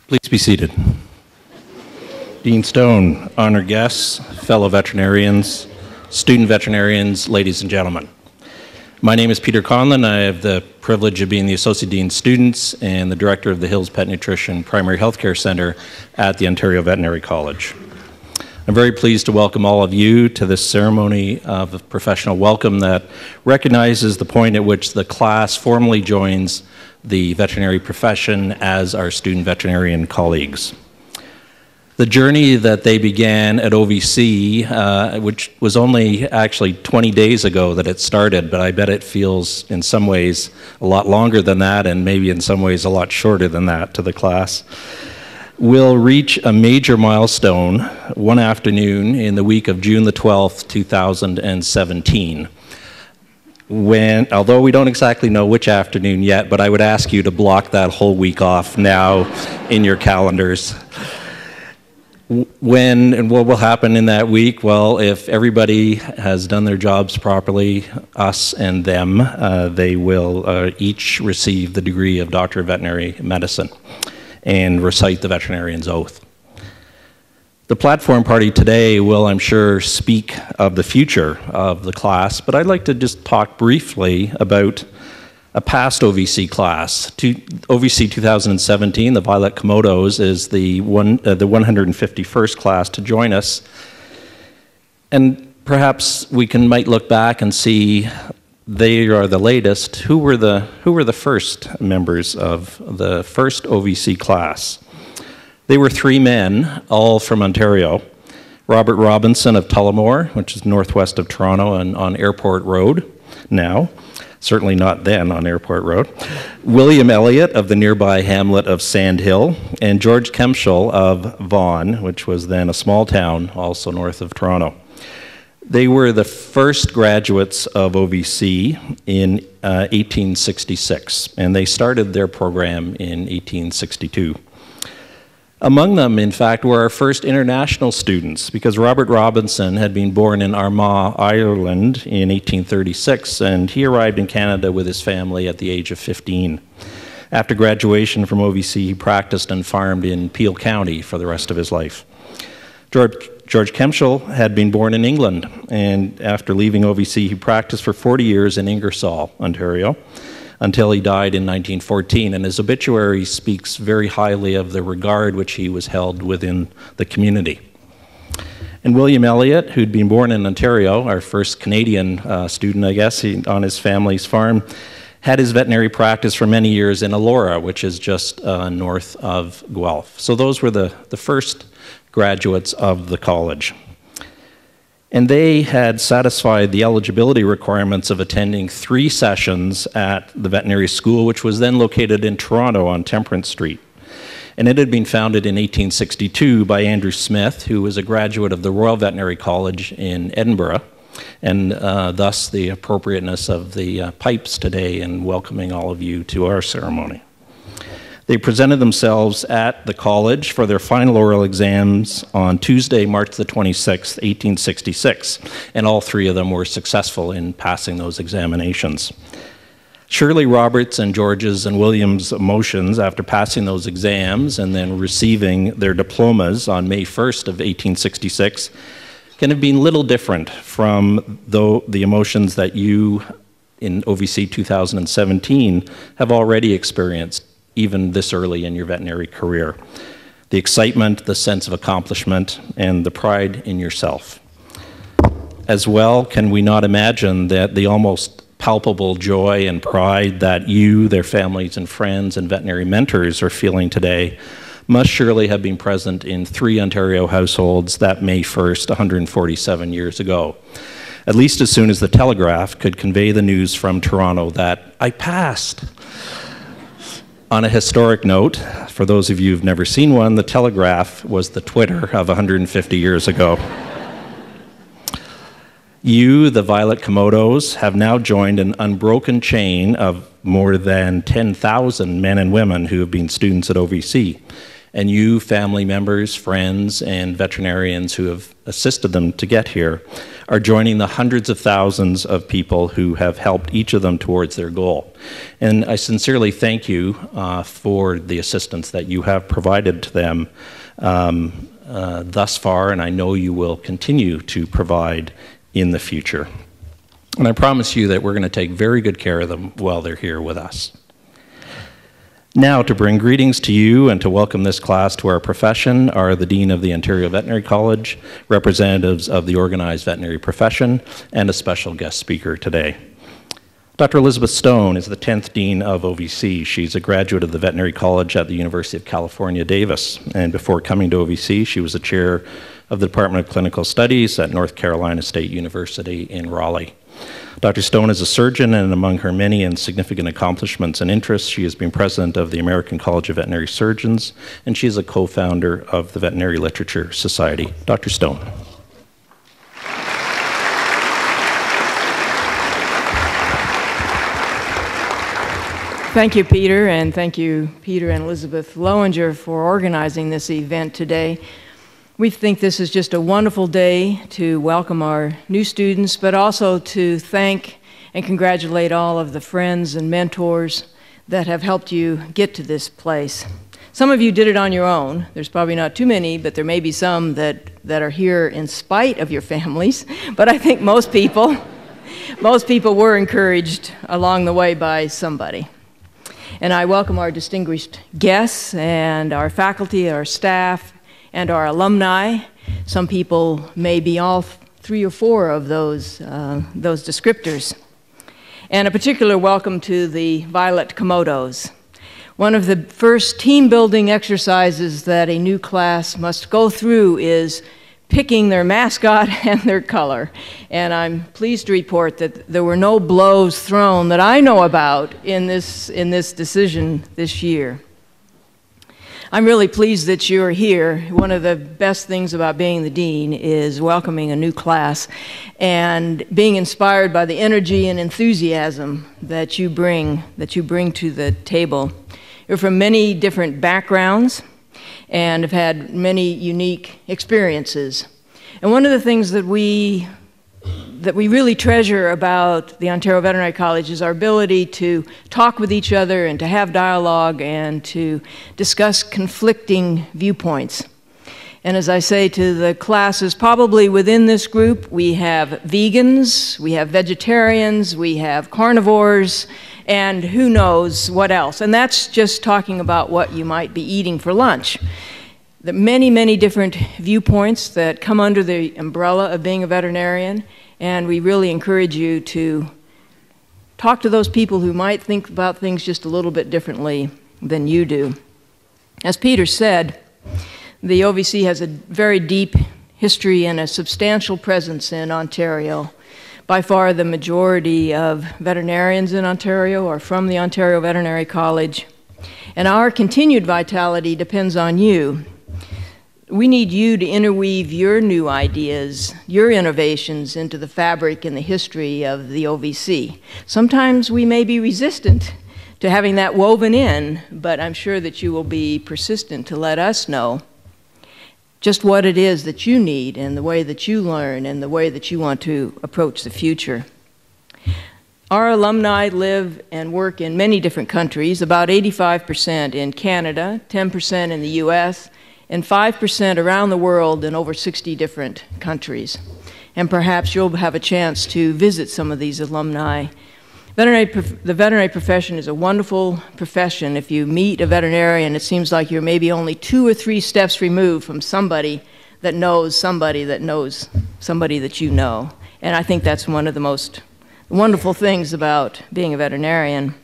Please be seated. Dean Stone, honored guests, fellow veterinarians, student veterinarians, ladies and gentlemen. My name is Peter Conlon. I have the privilege of being the Associate Dean of Students and the Director of the Hills Pet Nutrition Primary Healthcare Centre at the Ontario Veterinary College. I'm very pleased to welcome all of you to this ceremony of professional welcome that recognizes the point at which the class formally joins the veterinary profession as our student veterinarian colleagues. The journey that they began at OVC, which was only actually 20 days ago that it started, but I bet it feels in some ways a lot longer than that and maybe in some ways a lot shorter than that to the class, will reach a major milestone one afternoon in the week of June the 12th, 2017. Although we don't exactly know which afternoon yet, but I would ask you to block that whole week off now in your calendars. When and what will happen in that week? Well, if everybody has done their jobs properly, us and them, they will each receive the degree of Doctor of Veterinary Medicine and recite the veterinarian's oath. The platform party today will, I'm sure, speak of the future of the class, but I'd like to just talk briefly about a past OVC class. OVC 2017, the Violet Komodos, is the 151st class to join us. And perhaps we might look back and see they are the latest. Who were the first members of the first OVC class? They were three men, all from Ontario. Robert Robinson of Tullamore, which is northwest of Toronto and on Airport Road now, certainly not then on Airport Road. William Elliott of the nearby hamlet of Sandhill, and George Kempschel of Vaughan, which was then a small town also north of Toronto. They were the first graduates of OVC in 1866, and they started their program in 1862. Among them, in fact, were our first international students, because Robert Robinson had been born in Armagh, Ireland in 1836, and he arrived in Canada with his family at the age of 15. After graduation from OVC, he practiced and farmed in Peel County for the rest of his life. George Kempschel had been born in England, and after leaving OVC, he practiced for 40 years in Ingersoll, Ontario, until he died in 1914, and his obituary speaks very highly of the regard which he was held within the community. And William Elliott, who'd been born in Ontario, our first Canadian student, I guess, on his family's farm, had his veterinary practice for many years in Elora, which is just north of Guelph. So those were the first graduates of the college. And they had satisfied the eligibility requirements of attending 3 sessions at the veterinary school, which was then located in Toronto on Temperance Street. And it had been founded in 1862 by Andrew Smith, who was a graduate of the Royal Veterinary College in Edinburgh, and thus the appropriateness of the pipes today in welcoming all of you to our ceremony. They presented themselves at the college for their final oral exams on Tuesday, March the 26th, 1866, and all 3 of them were successful in passing those examinations. Surely Robert's and George's and William's emotions after passing those exams and then receiving their diplomas on May 1st of 1866 can have been little different from the emotions that you in OVC 2017 have already experienced even this early in your veterinary career. The excitement, the sense of accomplishment, and the pride in yourself. As well, can we not imagine that the almost palpable joy and pride that you, their families and friends and veterinary mentors are feeling today must surely have been present in 3 Ontario households that May 1st, 147 years ago. At least as soon as the Telegraph could convey the news from Toronto that I passed. On a historic note, for those of you who've never seen one, the Telegraph was the Twitter of 150 years ago. You, the Violet Komodos, have now joined an unbroken chain of more than 10,000 men and women who have been students at OVC. And you, family members, friends, and veterinarians who have assisted them to get here are joining the hundreds of thousands of people who have helped each of them towards their goal. And I sincerely thank you for the assistance that you have provided to them thus far, and I know you will continue to provide in the future. And I promise you that we're going to take very good care of them while they're here with us. Now, to bring greetings to you and to welcome this class to our profession are the Dean of the Ontario Veterinary College, representatives of the organized veterinary profession, and a special guest speaker today. Dr. Elizabeth Stone is the 10th Dean of OVC. She's a graduate of the Veterinary College at the University of California, Davis. And before coming to OVC, she was the chair of the Department of Clinical Studies at North Carolina State University in Raleigh. Dr. Stone is a surgeon, and among her many and significant accomplishments and interests, she has been president of the American College of Veterinary Surgeons, and she is a co-founder of the Veterinary Literature Society. Dr. Stone. Thank you, Peter, and thank you, Peter and Elizabeth Lowinger, for organizing this event today. We think this is just a wonderful day to welcome our new students, but also to thank and congratulate all of the friends and mentors that have helped you get to this place. Some of you did it on your own. There's probably not too many, but there may be some that are here in spite of your families. But I think most people were encouraged along the way by somebody. And I welcome our distinguished guests and our faculty, our staff, and our alumni. Some people may be all 3 or 4 of those descriptors. And a particular welcome to the Violet Komodos. One of the first team building exercises that a new class must go through is picking their mascot and their color. And I'm pleased to report that there were no blows thrown that I know about in this decision this year. I'm really pleased that you're here. One of the best things about being the dean is welcoming a new class and being inspired by the energy and enthusiasm that you bring to the table. You're from many different backgrounds and have had many unique experiences. And one of the things that we really treasure about the Ontario Veterinary College is our ability to talk with each other and to have dialogue and to discuss conflicting viewpoints. And as I say to the classes, probably within this group, we have vegans, we have vegetarians, we have carnivores, and who knows what else. And that's just talking about what you might be eating for lunch. The many, many different viewpoints that come under the umbrella of being a veterinarian, and we really encourage you to talk to those people who might think about things just a little bit differently than you do. As Peter said, the OVC has a very deep history and a substantial presence in Ontario. By far the majority of veterinarians in Ontario are from the Ontario Veterinary College, and our continued vitality depends on you. We need you to interweave your new ideas, your innovations into the fabric and the history of the OVC. Sometimes we may be resistant to having that woven in, but I'm sure that you will be persistent to let us know just what it is that you need and the way that you learn and the way that you want to approach the future. Our alumni live and work in many different countries, about 85% in Canada, 10% in the US, and 5% around the world in over 60 different countries. And perhaps you'll have a chance to visit some of these alumni. The veterinary profession is a wonderful profession. If you meet a veterinarian, it seems like you're maybe only 2 or 3 steps removed from somebody that knows somebody that knows somebody that you know. And I think that's one of the most wonderful things about being a veterinarian.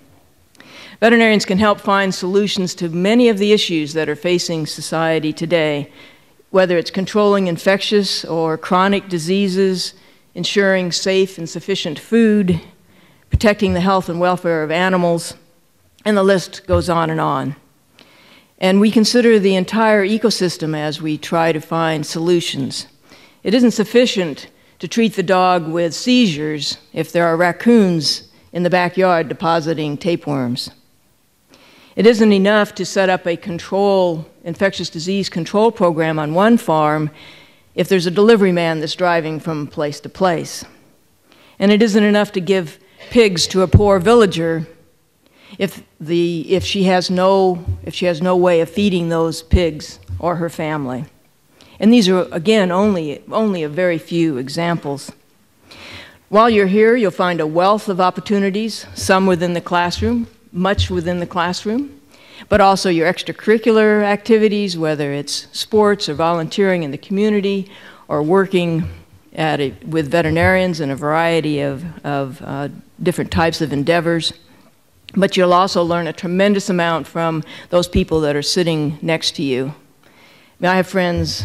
Veterinarians can help find solutions to many of the issues that are facing society today, whether it's controlling infectious or chronic diseases, ensuring safe and sufficient food, protecting the health and welfare of animals, and the list goes on and on. And we consider the entire ecosystem as we try to find solutions. It isn't sufficient to treat the dog with seizures if there are raccoons in the backyard depositing tapeworms. It isn't enough to set up a infectious disease control program on one farm if there's a delivery man that's driving from place to place. And it isn't enough to give pigs to a poor villager if she has no way of feeding those pigs or her family. And these are, again, only a very few examples. While you're here, you'll find a wealth of opportunities, some within the classroom, much within the classroom, but also your extracurricular activities, whether it's sports or volunteering in the community or working with veterinarians in a variety of different types of endeavors. But you'll also learn a tremendous amount from those people that are sitting next to you. I have friends,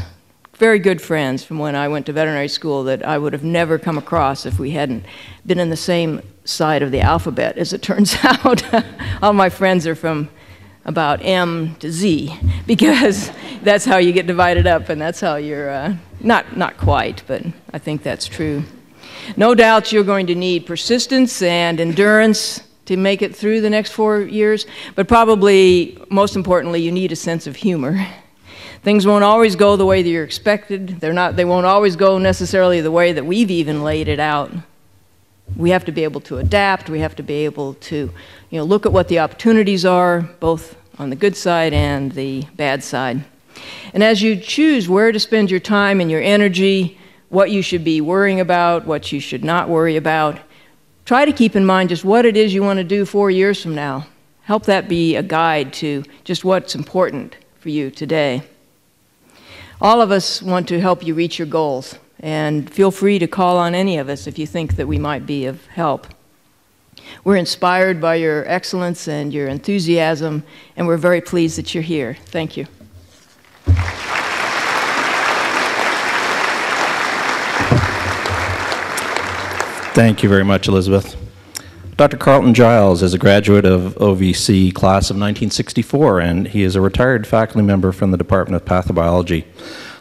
very good friends from when I went to veterinary school that I would have never come across if we hadn't been in the same side of the alphabet, as it turns out. All my friends are from about M to Z, because that's how you get divided up, and that's how you're, not quite, but I think that's true. No doubt you're going to need persistence and endurance to make it through the next 4 years, but probably, most importantly, you need a sense of humor. Things won't always go the way that you're expected. They won't always go necessarily the way that we've even laid it out. We have to be able to adapt. We have to be able to, look at what the opportunities are, both on the good side and the bad side. And as you choose where to spend your time and your energy, what you should be worrying about, what you should not worry about, try to keep in mind just what it is you want to do 4 years from now. Help that be a guide to just what's important for you today. All of us want to help you reach your goals, and feel free to call on any of us if you think that we might be of help. We're inspired by your excellence and your enthusiasm, and we're very pleased that you're here. Thank you. Thank you very much, Elizabeth. Dr. Carlton Giles is a graduate of OVC class of 1964, and he is a retired faculty member from the Department of Pathobiology.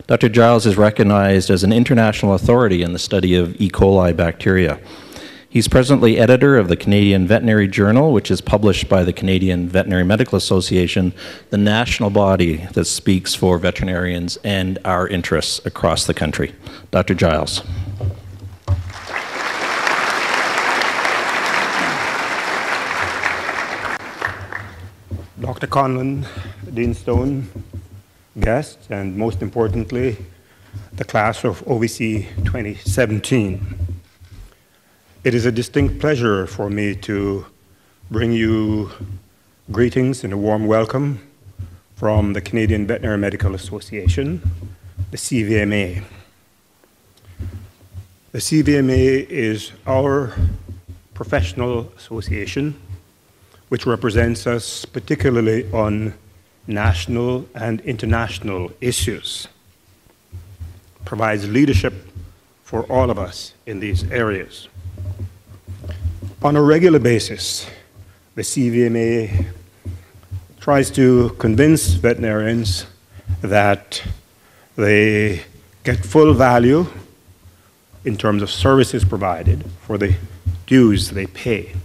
Dr. Giles is recognized as an international authority in the study of E. coli bacteria. He's presently editor of the Canadian Veterinary Journal, which is published by the Canadian Veterinary Medical Association, the national body that speaks for veterinarians and our interests across the country. Dr. Giles. Dr. Conlon, Dean Stone, guests, and most importantly, the class of OVC 2017. It is a distinct pleasure for me to bring you greetings and a warm welcome from the Canadian Veterinary Medical Association, the CVMA. The CVMA is our professional association which represents us particularly on national and international issues, provides leadership for all of us in these areas. On a regular basis, the CVMA tries to convince veterinarians that they get full value in terms of services provided for the dues they pay.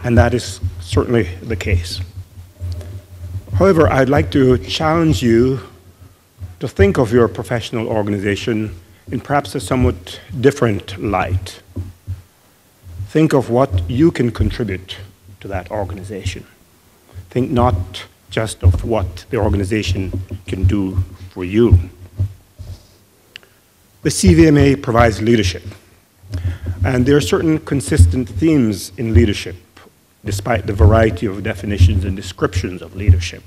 And that is certainly the case. However, I'd like to challenge you to think of your professional organization in perhaps a somewhat different light. Think of what you can contribute to that organization. Think not just of what the organization can do for you. The CVMA provides leadership, and there are certain consistent themes in leadership, despite the variety of definitions and descriptions of leadership.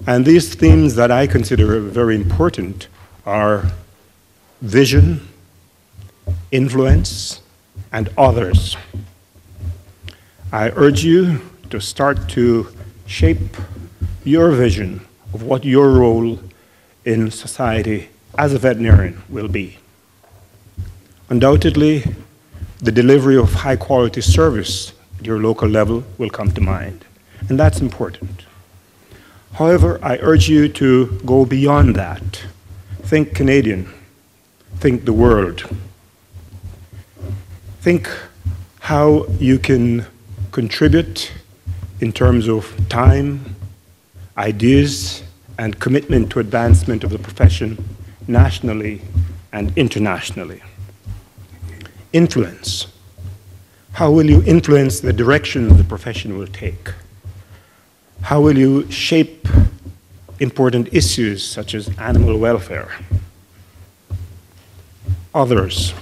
And these themes that I consider very important are vision, influence, and others. I urge you to start to shape your vision of what your role in society as a veterinarian will be. Undoubtedly, the delivery of high-quality service at your local level will come to mind, and that's important. However, I urge you to go beyond that. Think Canadian, think the world. Think how you can contribute in terms of time, ideas, and commitment to advancement of the profession nationally and internationally. Influence. How will you influence the direction the profession will take? How will you shape important issues such as animal welfare? Others.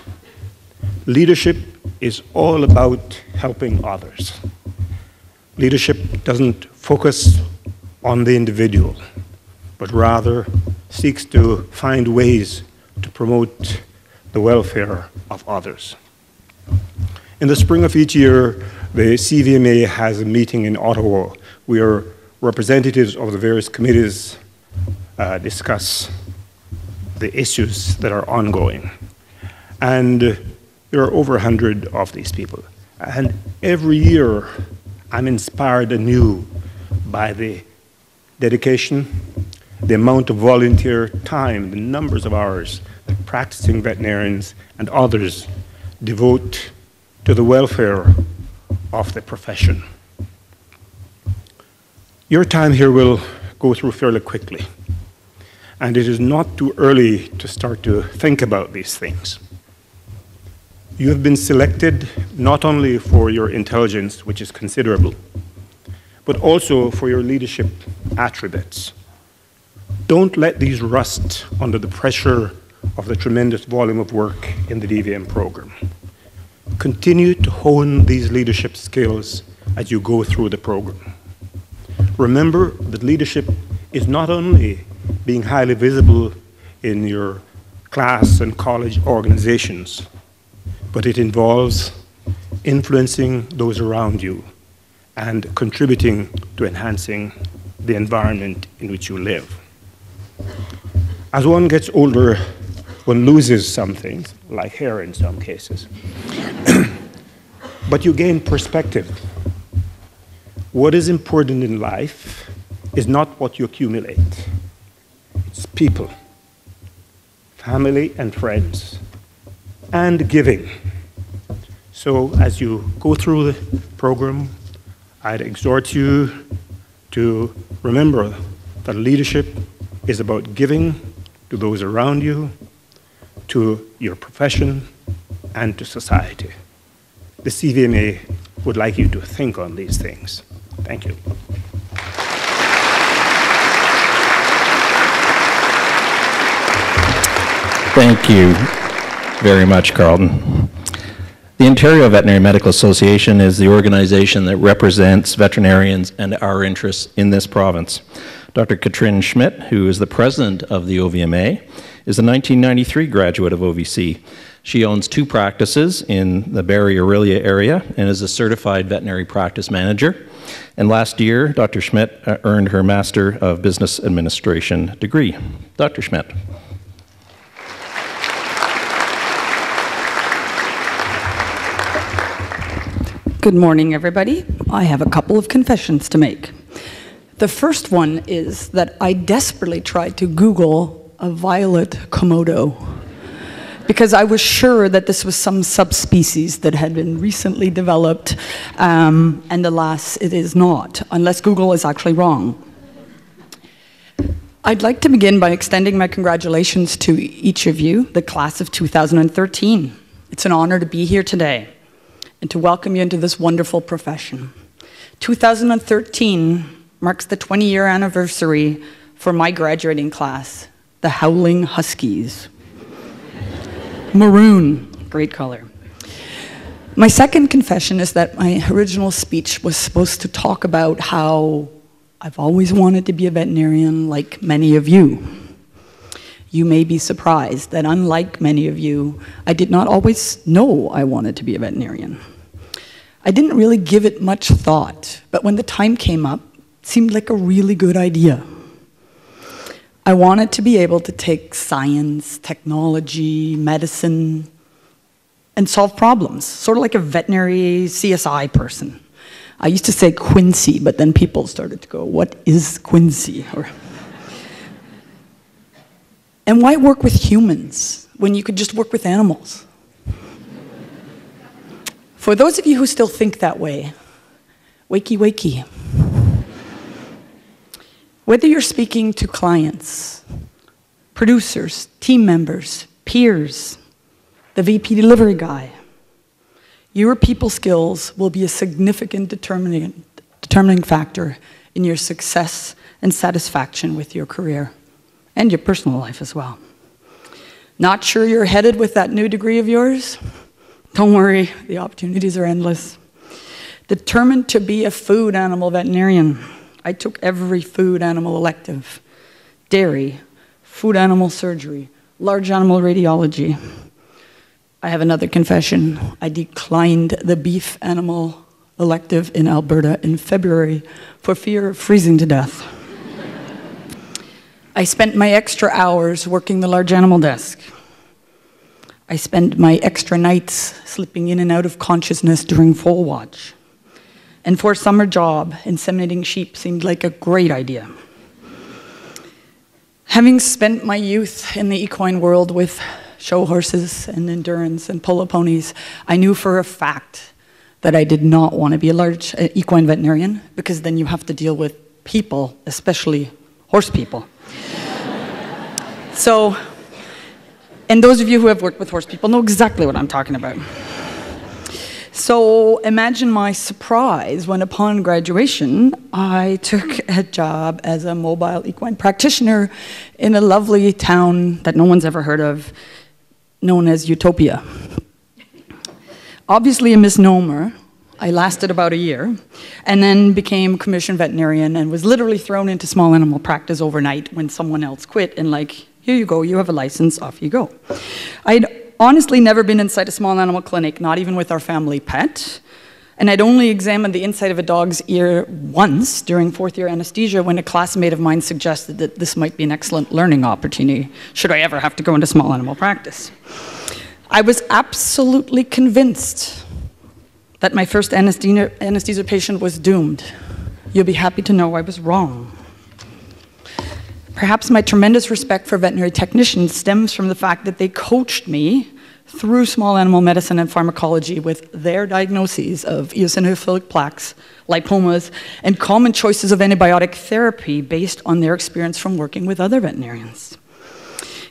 Leadership is all about helping others. Leadership doesn't focus on the individual, but rather seeks to find ways to promote the welfare of others. In the spring of each year, the CVMA has a meeting in Ottawa where representatives of the various committees discuss the issues that are ongoing. And there are over 100 of these people. And every year, I'm inspired anew by the dedication, the amount of volunteer time, the numbers of hours that practicing veterinarians and others devote to the welfare of the profession. Your time here will go through fairly quickly, and it is not too early to start to think about these things. You have been selected not only for your intelligence, which is considerable, but also for your leadership attributes. Don't let these rust under the pressure of the tremendous volume of work in the DVM program. Continue to hone these leadership skills as you go through the program. Remember that leadership is not only being highly visible in your class and college organizations, but it involves influencing those around you and contributing to enhancing the environment in which you live. As one gets older, one loses some things, like hair in some cases. But you gain perspective. What is important in life is not what you accumulate. It's people, family and friends, and giving. So as you go through the program, I'd exhort you to remember that leadership is about giving to those around you, to your profession, and to society. The CVMA would like you to think on these things. Thank you. Thank you very much, Carlton. The Ontario Veterinary Medical Association is the organization that represents veterinarians and our interests in this province. Dr. Katrin Schmidt, who is the president of the OVMA, is a 1993 graduate of OVC. She owns 2 practices in the Barrie Orillia area and is a certified veterinary practice manager. And last year, Dr. Schmidt earned her Master of Business Administration degree. Dr. Schmidt. Good morning, everybody. I have a couple of confessions to make. The first one is that I desperately tried to Google a violet Komodo because I was sure that this was some subspecies that had been recently developed, and alas, it is not, unless Google is actually wrong. I'd like to begin by extending my congratulations to each of you, the class of 2013. It's an honor to be here today and to welcome you into this wonderful profession. 2013 marks the 20-year anniversary for my graduating class, the Howling Huskies. Maroon, great color. My second confession is that my original speech was supposed to talk about how I've always wanted to be a veterinarian, like many of you. You may be surprised that unlike many of you, I did not always know I wanted to be a veterinarian. I didn't really give it much thought, but when the time came up, it seemed like a really good idea. I wanted to be able to take science, technology, medicine, and solve problems, sort of like a veterinary CSI person. I used to say Quincy, but then people started to go, what is Quincy? And why work with humans when you could just work with animals? For those of you who still think that way, Wakey, wakey. Whether you're speaking to clients, producers, team members, peers, the VP delivery guy, your people skills will be a significant determining factor in your success and satisfaction with your career and your personal life as well. Not sure you're headed with that new degree of yours? Don't worry, the opportunities are endless. Determined to be a food animal veterinarian, I took every food animal elective: dairy, food animal surgery, large animal radiology. I have another confession. I declined the beef animal elective in Alberta in February for fear of freezing to death. I spent my extra hours working the large animal desk. I spent my extra nights slipping in and out of consciousness during full watch. And for a summer job, inseminating sheep seemed like a great idea. Having spent my youth in the equine world with show horses and endurance and polo ponies, I knew for a fact that I did not want to be a large equine veterinarian, because then you have to deal with people, especially horse people. So, and those of you who have worked with horse people know exactly what I'm talking about. So imagine my surprise when upon graduation, I took a job as a mobile equine practitioner in a lovely town that no one's ever heard of, known as Utopia. Obviously a misnomer. I lasted about a year and then became commissioned veterinarian and was literally thrown into small animal practice overnight when someone else quit, and like, here you go, you have a license, off you go. I'd honestly never been inside a small animal clinic, not even with our family pet. And I'd only examined the inside of a dog's ear once during fourth-year anesthesia when a classmate of mine suggested that this might be an excellent learning opportunity should I ever have to go into small animal practice. I was absolutely convinced that my first anesthesia patient was doomed. You'll be happy to know I was wrong. Perhaps my tremendous respect for veterinary technicians stems from the fact that they coached me through small animal medicine and pharmacology with their diagnoses of eosinophilic plaques, lipomas, and common choices of antibiotic therapy based on their experience from working with other veterinarians.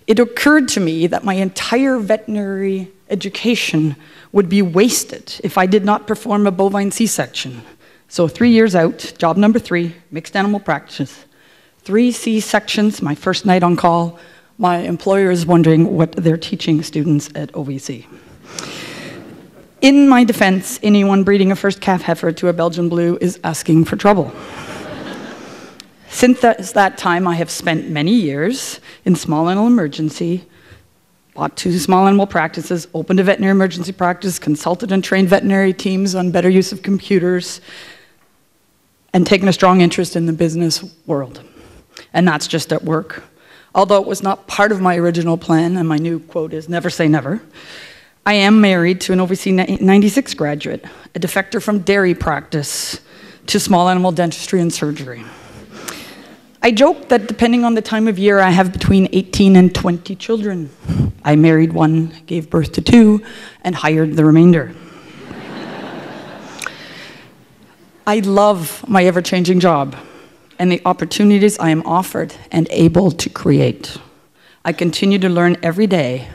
It occurred to me that my entire veterinary education would be wasted if I did not perform a bovine C-section. So 3 years out, job number 3, mixed animal practice. 3 C-sections, my first night on call. My employer is wondering what they're teaching students at OVC. In my defense, anyone breeding a first calf heifer to a Belgian Blue is asking for trouble. Since that time, I have spent many years in small animal emergency, bought 2 small animal practices, opened a veterinary emergency practice, consulted and trained veterinary teams on better use of computers, and taken a strong interest in the business world. And that's just at work. Although it was not part of my original plan, and my new quote is never say never, I am married to an OVC 96 graduate, a defector from dairy practice to small animal dentistry and surgery. I joke that depending on the time of year, I have between 18 and 20 children. I married 1, gave birth to 2, and hired the remainder. I love my ever-changing job and the opportunities I am offered and able to create. I continue to learn every day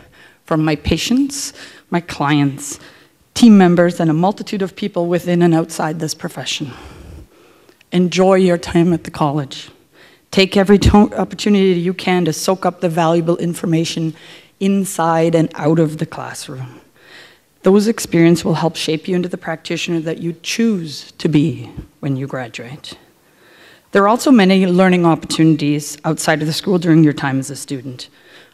from my patients, my clients, team members, and a multitude of people within and outside this profession. Enjoy your time at the college. Take every opportunity you can to soak up the valuable information inside and out of the classroom. Those experiences will help shape you into the practitioner that you choose to be when you graduate. There are also many learning opportunities outside of the school during your time as a student.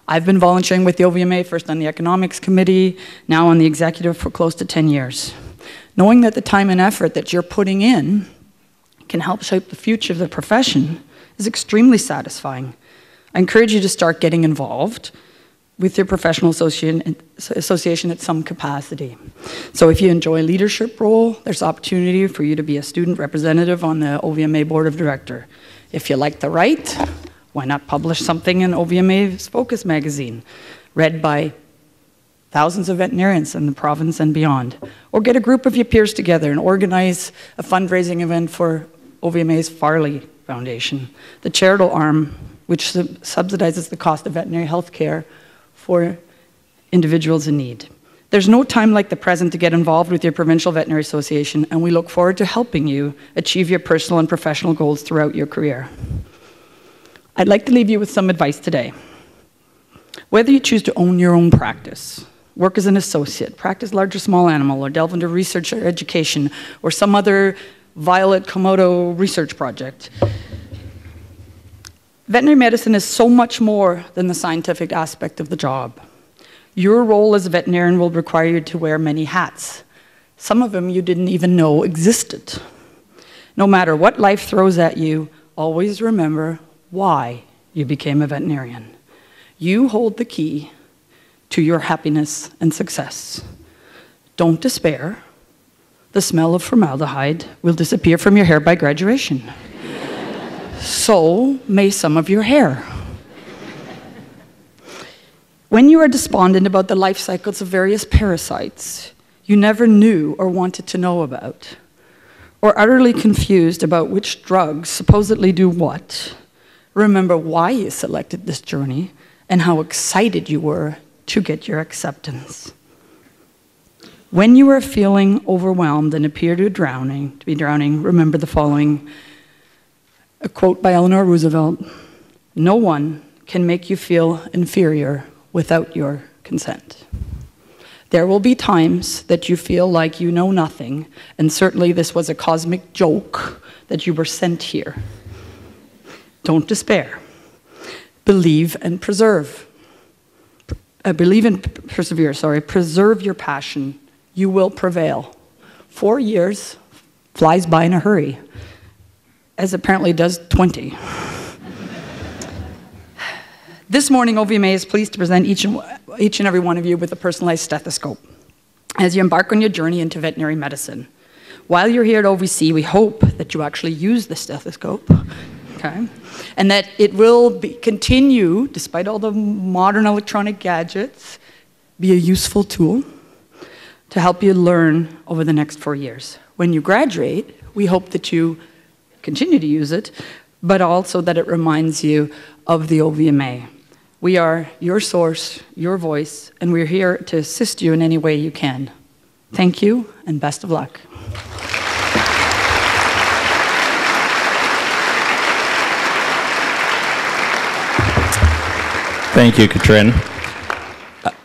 I've been volunteering with the OVMA, first on the economics committee, now on the executive for close to 10 years. Knowing that the time and effort that you're putting in can help shape the future of the profession is extremely satisfying. I encourage you to start getting involved with your professional association at some capacity. So if you enjoy a leadership role, there's opportunity for you to be a student representative on the OVMA Board of Director. If you like to write, why not publish something in OVMA's Focus magazine, read by thousands of veterinarians in the province and beyond. Or get a group of your peers together and organize a fundraising event for OVMA's Farley Foundation, the charitable arm which subsidizes the cost of veterinary health care for individuals in need. There's no time like the present to get involved with your provincial veterinary association, and we look forward to helping you achieve your personal and professional goals throughout your career. I'd like to leave you with some advice today. Whether you choose to own your own practice, work as an associate, practice large or small animal, or delve into research or education, or some other Violet Komodo research project, veterinary medicine is so much more than the scientific aspect of the job. Your role as a veterinarian will require you to wear many hats. Some of them you didn't even know existed. No matter what life throws at you, always remember why you became a veterinarian. You hold the key to your happiness and success. Don't despair. The smell of formaldehyde will disappear from your hair by graduation. So may some of your hair. When you are despondent about the life cycles of various parasites you never knew or wanted to know about, or utterly confused about which drugs supposedly do what, remember why you selected this journey and how excited you were to get your acceptance. When you are feeling overwhelmed and appear to be drowning, remember the following, a quote by Eleanor Roosevelt: "No one can make you feel inferior without your consent." There will be times that you feel like you know nothing, and certainly this was a cosmic joke that you were sent here. Don't despair. Believe and persevere, preserve your passion. You will prevail. 4 years flies by in a hurry, as apparently does 20. This morning, OVMA is pleased to present each and every one of you with a personalized stethoscope as you embark on your journey into veterinary medicine. While you're here at OVC, we hope that you actually use the stethoscope, okay? And that it will continue, despite all the modern electronic gadgets, be a useful tool to help you learn over the next 4 years. When you graduate, we hope that you continue to use it, but also that it reminds you of the OVMA. We are your source, your voice, and we're here to assist you in any way you can. Thank you, and best of luck. Thank you, Katrin.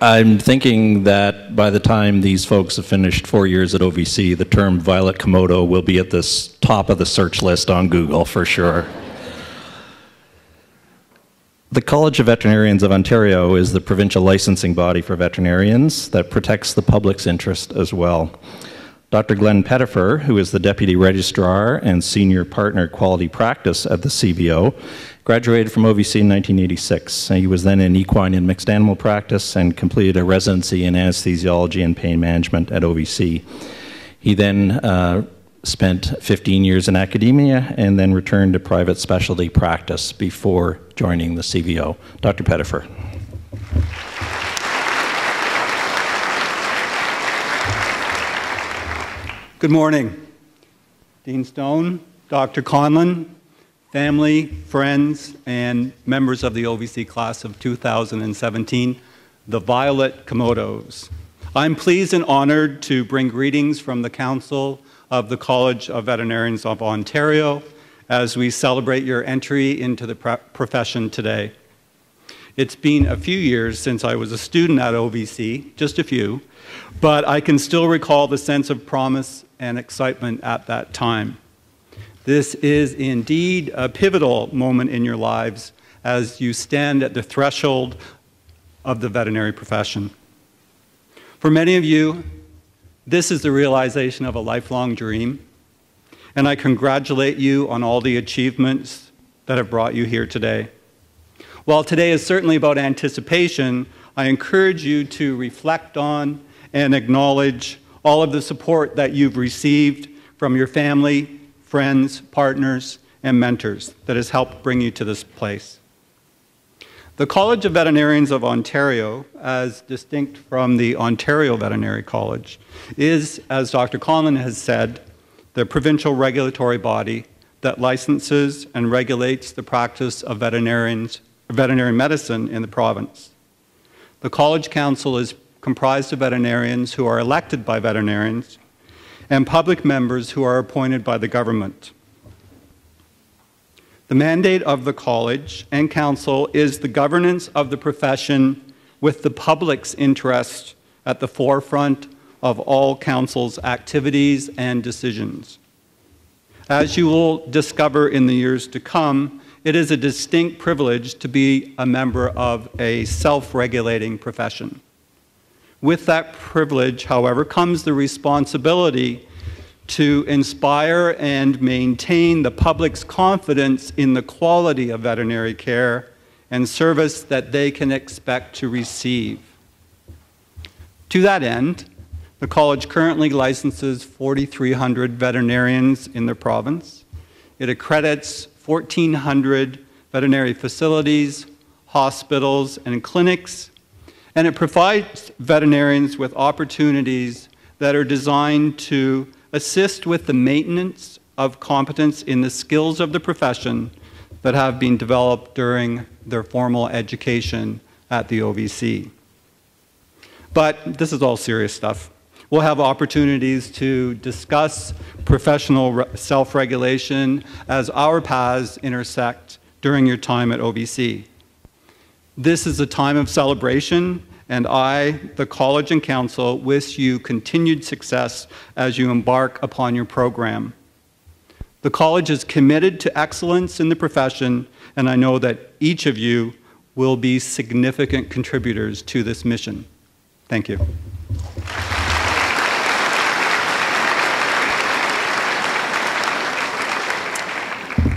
I'm thinking that by the time these folks have finished 4 years at OVC, the term Violet Komodo will be at the top of the search list on Google for sure. The College of Veterinarians of Ontario is the provincial licensing body for veterinarians that protects the public's interest as well. Dr. Glenn Pettifer, who is the Deputy Registrar and Senior Partner Quality Practice at the CVO, graduated from OVC in 1986. He was then in equine and mixed animal practice and completed a residency in anesthesiology and pain management at OVC. He then spent 15 years in academia and then returned to private specialty practice before joining the CVO. Dr. Pettifer. Good morning. Dean Stone, Dr. Conlon, family, friends, and members of the OVC class of 2017, the Violet Komodos. I'm pleased and honored to bring greetings from the Council of the College of Veterinarians of Ontario as we celebrate your entry into the profession today. It's been a few years since I was a student at OVC, just a few, but I can still recall the sense of promise and excitement at that time. This is indeed a pivotal moment in your lives as you stand at the threshold of the veterinary profession. For many of you, this is the realization of a lifelong dream, and I congratulate you on all the achievements that have brought you here today. While today is certainly about anticipation, I encourage you to reflect on and acknowledge all of the support that you've received from your family, friends, partners, and mentors that has helped bring you to this place. The College of Veterinarians of Ontario, as distinct from the Ontario Veterinary College, is, as Dr. Conlon has said, the provincial regulatory body that licenses and regulates the practice of veterinary medicine in the province. The College Council is comprised of veterinarians who are elected by veterinarians and public members who are appointed by the government. The mandate of the College and Council is the governance of the profession with the public's interest at the forefront of all Council's activities and decisions. As you will discover in the years to come, it is a distinct privilege to be a member of a self-regulating profession. With that privilege, however, comes the responsibility to inspire and maintain the public's confidence in the quality of veterinary care and service that they can expect to receive. To that end, the college currently licenses 4,300 veterinarians in the province. It accredits 1,400 veterinary facilities, hospitals, and clinics, and it provides veterinarians with opportunities that are designed to assist with the maintenance of competence in the skills of the profession that have been developed during their formal education at the OVC. But this is all serious stuff. We'll have opportunities to discuss professional self-regulation as our paths intersect during your time at OVC. This is a time of celebration, and I, the College and Council, wish you continued success as you embark upon your program. The College is committed to excellence in the profession, and I know that each of you will be significant contributors to this mission. Thank you.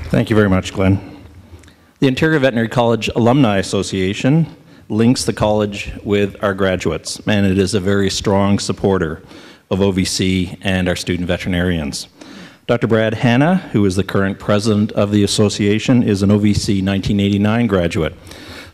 Thank you very much, Glenn. The Ontario Veterinary College Alumni Association links the college with our graduates, and it is a very strong supporter of OVC and our student veterinarians. Dr. Brad Hanna, who is the current president of the association, is an OVC 1989 graduate.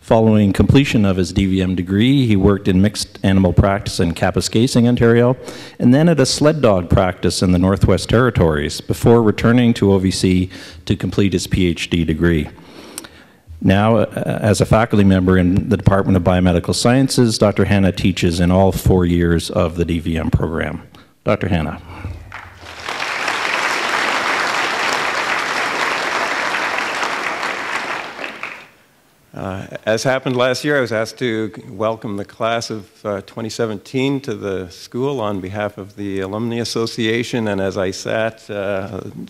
Following completion of his DVM degree, he worked in mixed animal practice in Kapuskasing, Ontario, and then at a sled dog practice in the Northwest Territories before returning to OVC to complete his PhD degree. Now, as a faculty member in the Department of Biomedical Sciences, Dr. Hanna teaches in all 4 years of the DVM program. Dr. Hanna. As happened last year, I was asked to welcome the class of 2017 to the school on behalf of the Alumni Association, and as I sat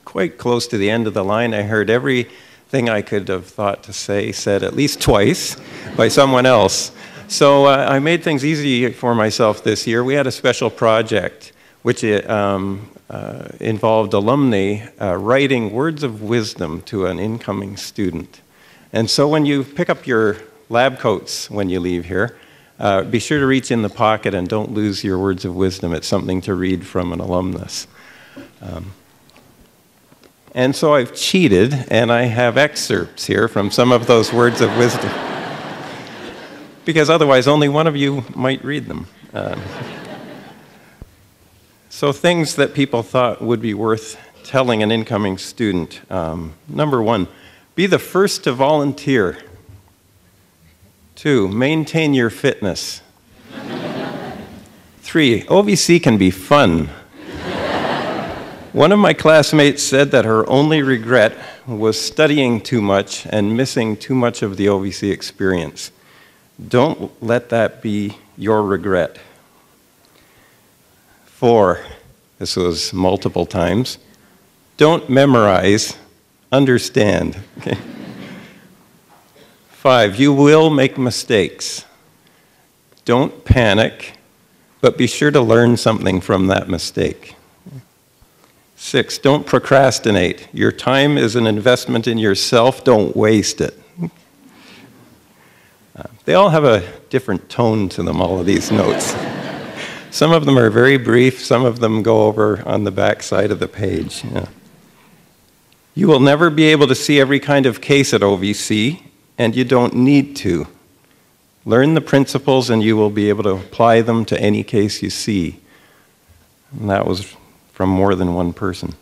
quite close to the end of the line, I heard everything I could have thought to say said at least twice by someone else. So I made things easy for myself this year. We had a special project which involved alumni writing words of wisdom to an incoming student. And so when you pick up your lab coats when you leave here, be sure to reach in the pocket and don't lose your words of wisdom. It's something to read from an alumnus. And so I've cheated, and I have excerpts here from some of those words of wisdom. Because otherwise only one of you might read them. So things that people thought would be worth telling an incoming student. Number one, be the first to volunteer. 2, maintain your fitness. 3, OVC can be fun. One of my classmates said that her only regret was studying too much and missing too much of the OVC experience. Don't let that be your regret. 4, this was multiple times, don't memorize, understand. Okay. 5, you will make mistakes. Don't panic, but be sure to learn something from that mistake. 6, don't procrastinate. Your time is an investment in yourself. Don't waste it. They all have a different tone to them, all of these notes. Some of them are very brief. Some of them go over on the back side of the page. Yeah. You will never be able to see every kind of case at OVC, and you don't need to. Learn the principles and you will be able to apply them to any case you see. And that was from more than one person.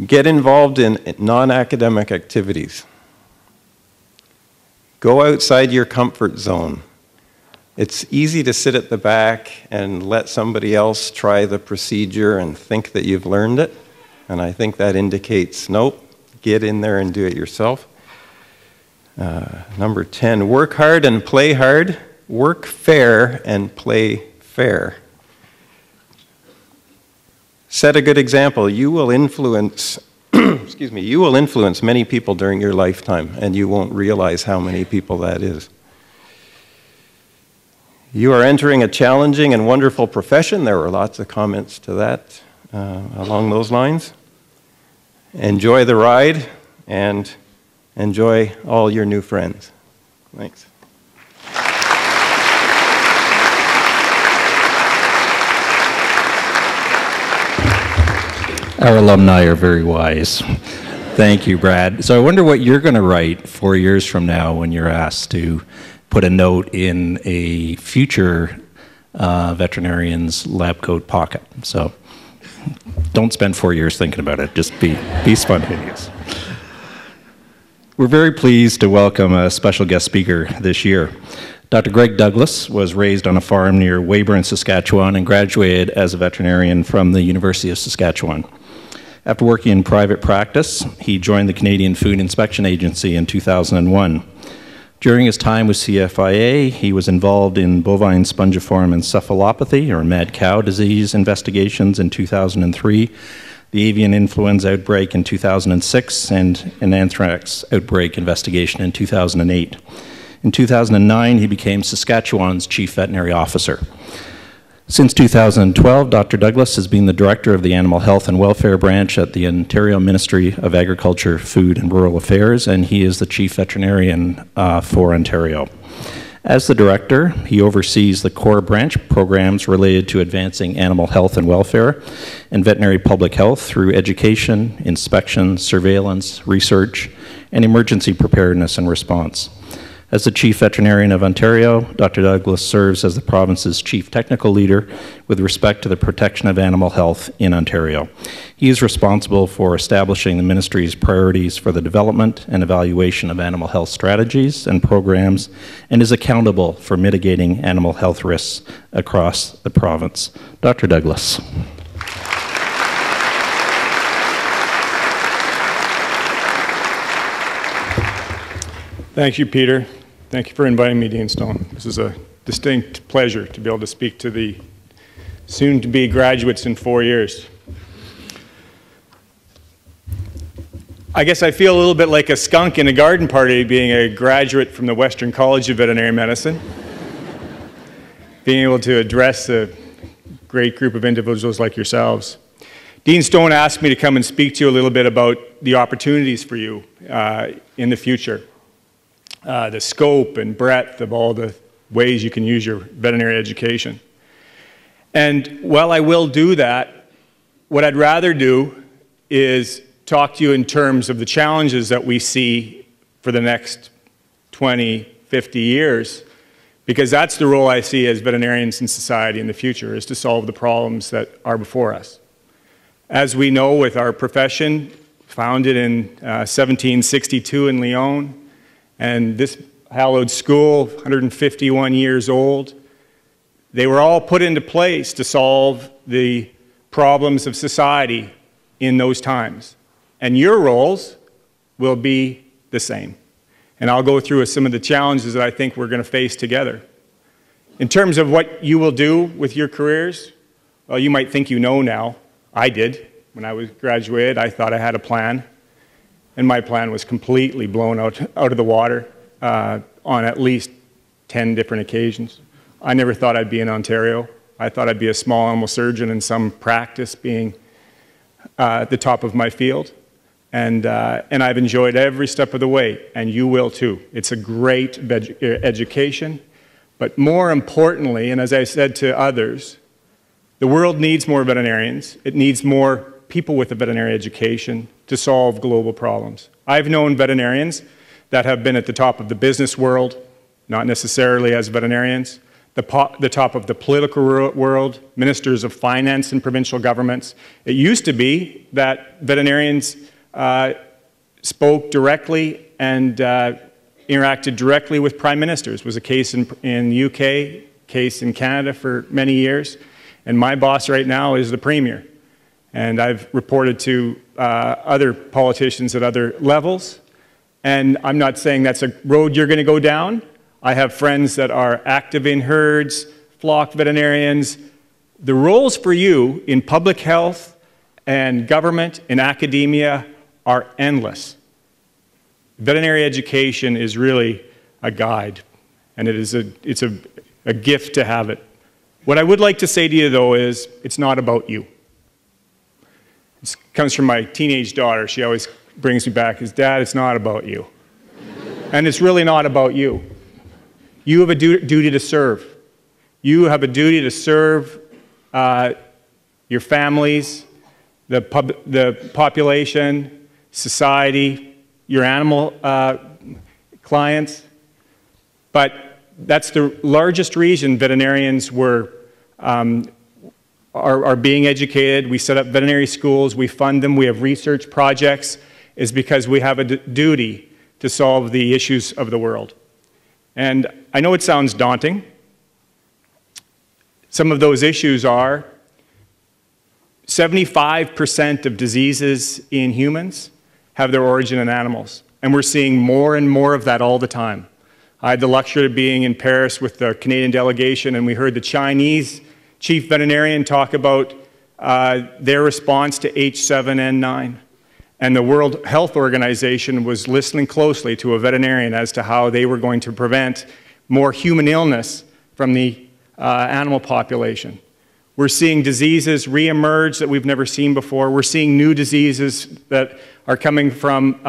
Get involved in non-academic activities. Go outside your comfort zone. It's easy to sit at the back and let somebody else try the procedure and think that you've learned it. And I think that indicates, nope, get in there and do it yourself. Number 10, work hard and play hard. Work fair and play fair. Set a good example. You will influence, excuse me, you will influence many people during your lifetime, and you won't realize how many people that is. You are entering a challenging and wonderful profession. There were lots of comments to that along those lines. Enjoy the ride and enjoy all your new friends. Thanks. Our alumni are very wise. Thank you, Brad. So I wonder what you're going to write 4 years from now when you're asked to put a note in a future veterinarian's lab coat pocket. So don't spend 4 years thinking about it. Just be spontaneous. We're very pleased to welcome a special guest speaker this year. Dr. Greg Douglas was raised on a farm near Weyburn, Saskatchewan, and graduated as a veterinarian from the University of Saskatchewan. After working in private practice, he joined the Canadian Food Inspection Agency in 2001. During his time with CFIA, he was involved in bovine spongiform encephalopathy, or mad cow disease, investigations in 2003, the avian influenza outbreak in 2006, and an anthrax outbreak investigation in 2008. In 2009, he became Saskatchewan's Chief Veterinary Officer. Since 2012, Dr. Douglas has been the Director of the Animal Health and Welfare Branch at the Ontario Ministry of Agriculture, Food and Rural Affairs, and he is the Chief Veterinarian for Ontario. As the Director, he oversees the core branch programs related to advancing animal health and welfare and veterinary public health through education, inspection, surveillance, research, and emergency preparedness and response. As the Chief Veterinarian of Ontario, Dr. Douglas serves as the province's Chief Technical Leader with respect to the protection of animal health in Ontario. He is responsible for establishing the ministry's priorities for the development and evaluation of animal health strategies and programs, and is accountable for mitigating animal health risks across the province. Dr. Douglas. Thank you, Peter. Thank you for inviting me, Dean Stone. This is a distinct pleasure to be able to speak to the soon-to-be graduates in 4 years. I guess I feel a little bit like a skunk in a garden party being a graduate from the Western College of Veterinary Medicine, being able to address a great group of individuals like yourselves. Dean Stone asked me to come and speak to you a little bit about the opportunities for you in the future. The scope and breadth of all the ways you can use your veterinary education. And while I will do that, what I'd rather do is talk to you in terms of the challenges that we see for the next 20, 50 years, because that's the role I see as veterinarians in society in the future, is to solve the problems that are before us. As we know, with our profession, founded in 1762 in Lyon, and this hallowed school, 151 years old, they were all put into place to solve the problems of society in those times. And your roles will be the same. And I'll go through some of the challenges that I think we're going to face together. In terms of what you will do with your careers, well, you might think you know now. I did. When I was graduated, I thought I had a plan. And my plan was completely blown out of the water on at least 10 different occasions. I never thought I'd be in Ontario. I thought I'd be a small animal surgeon in some practice, being at the top of my field. And I've enjoyed every step of the way, and you will too. It's a great education, but more importantly, and as I said to others, the world needs more veterinarians. It needs more people with a veterinary education to solve global problems. I've known veterinarians that have been at the top of the business world, not necessarily as veterinarians, the top of the political world, ministers of finance in provincial governments. It used to be that veterinarians spoke directly and interacted directly with prime ministers. It was a case in the UK, case in Canada for many years, and my boss right now is the Premier. And I've reported to other politicians at other levels, and I'm not saying that's a road you're going to go down. I have friends that are active in herds, flock veterinarians. The roles for you in public health and government and academia are endless. Veterinary education is really a guide, and it's a gift to have it. What I would like to say to you, though, is it's not about you. This comes from my teenage daughter. She always brings me back as, Dad, it's not about you. And it's really not about you. You have a duty to serve. You have a duty to serve your families, the population, society, your animal clients. But that's the largest reason veterinarians are being educated. We set up veterinary schools, we fund them, we have research projects, is because we have a duty to solve the issues of the world. And I know it sounds daunting. Some of those issues are 75% of diseases in humans have their origin in animals. And we're seeing more and more of that all the time. I had the luxury of being in Paris with the Canadian delegation, and we heard the Chinese chief veterinarian talk about their response to H7N9. And the World Health Organization was listening closely to a veterinarian as to how they were going to prevent more human illness from the animal population. We're seeing diseases reemerge that we've never seen before. We're seeing new diseases that are coming from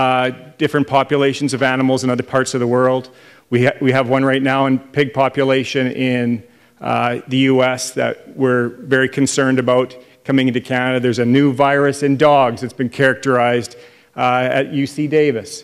different populations of animals in other parts of the world. We have one right now in pig population in the US that we're very concerned about coming into Canada. There's a new virus in dogs that's been characterized at UC Davis.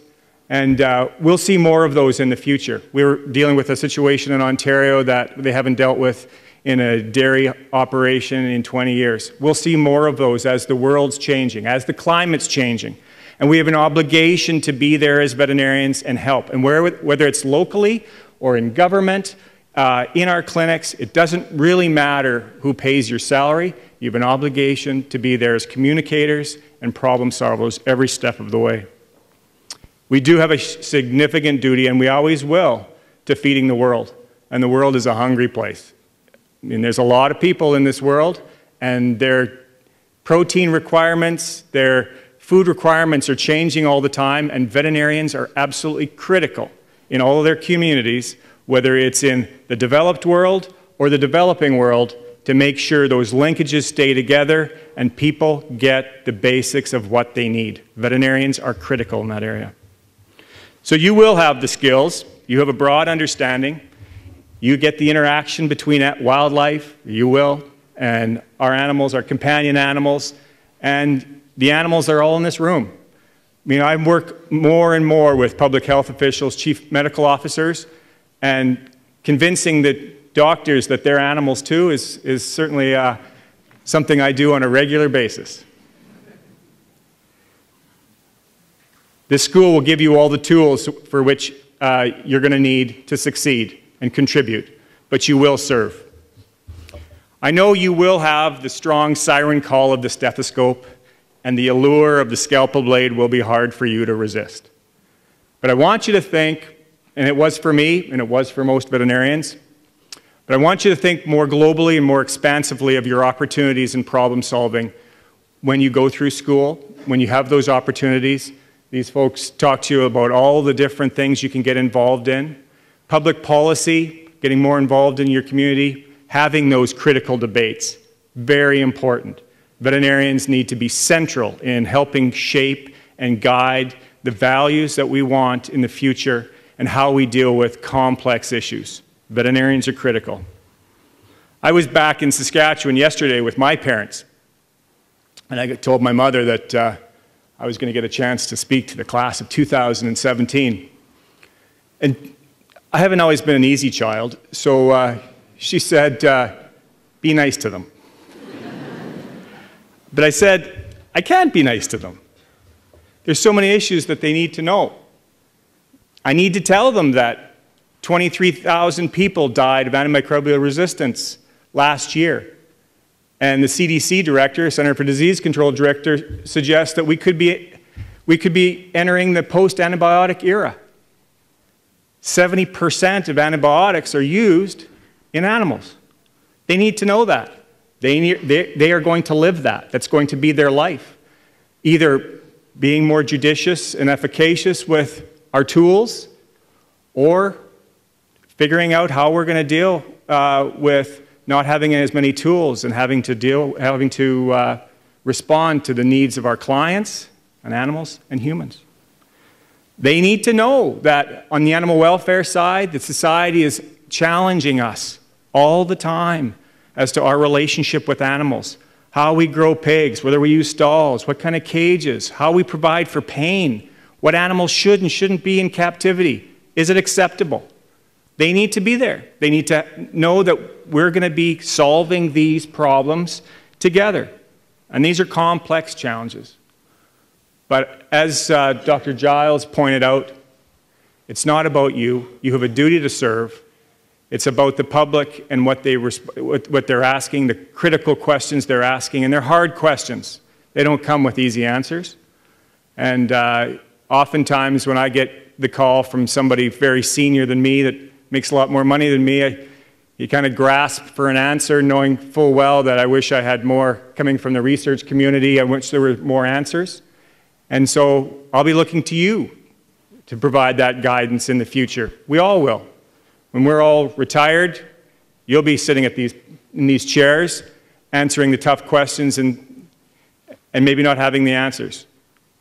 And we'll see more of those in the future. We're dealing with a situation in Ontario that they haven't dealt with in a dairy operation in 20 years. We'll see more of those as the world's changing, as the climate's changing. And we have an obligation to be there as veterinarians and help. And whether it's locally or in government, in our clinics, it doesn't really matter who pays your salary. You have an obligation to be there as communicators and problem solvers every step of the way. We do have a significant duty, and we always will, to feeding the world. And the world is a hungry place. I mean, there's a lot of people in this world, and their protein requirements, their food requirements are changing all the time, and veterinarians are absolutely critical in all of their communities, whether it's in the developed world or the developing world, to make sure those linkages stay together and people get the basics of what they need. Veterinarians are critical in that area. So you will have the skills, you have a broad understanding, you get the interaction between wildlife, you will, and our animals, our companion animals, and the animals are all in this room. I mean, I work more and more with public health officials, chief medical officers, and convincing the doctors that they're animals too is certainly something I do on a regular basis. This school will give you all the tools for which you're going to need to succeed and contribute, but you will serve. I know you will have the strong siren call of the stethoscope, and the allure of the scalpel blade will be hard for you to resist. But I want you to think, and it was for me, and it was for most veterinarians, but I want you to think more globally and more expansively of your opportunities in problem solving when you go through school, when you have those opportunities. These folks talk to you about all the different things you can get involved in. Public policy, getting more involved in your community, having those critical debates, very important. Veterinarians need to be central in helping shape and guide the values that we want in the future and how we deal with complex issues. Veterinarians are critical. I was back in Saskatchewan yesterday with my parents, and I told my mother that I was going to get a chance to speak to the class of 2017. And I haven't always been an easy child, so she said, be nice to them. But I said, I can't be nice to them. There's so many issues that they need to know. I need to tell them that 23,000 people died of antimicrobial resistance last year. And the CDC director, Center for Disease Control director, suggests that we could be entering the post-antibiotic era. 70% of antibiotics are used in animals. They need to know that. They are going to live that. That's going to be their life. Either being more judicious and efficacious with our tools, or figuring out how we're going to deal with not having as many tools and having to respond to the needs of our clients and animals and humans. They need to know that on the animal welfare side, the society is challenging us all the time as to our relationship with animals, how we grow pigs, whether we use stalls, what kind of cages, how we provide for pain, what animals should and shouldn't be in captivity. Is it acceptable? They need to be there. They need to know that we're going to be solving these problems together. And these are complex challenges. But as Dr. Giles pointed out, it's not about you. You have a duty to serve. It's about the public and what they're asking, the critical questions they're asking, and they're hard questions. They don't come with easy answers. And oftentimes when I get the call from somebody very senior than me that makes a lot more money than me, you kind of grasp for an answer knowing full well that I wish I had more coming from the research community. I wish there were more answers. And so I'll be looking to you to provide that guidance in the future. We all will. When we're all retired, you'll be sitting in these chairs, answering the tough questions and maybe not having the answers.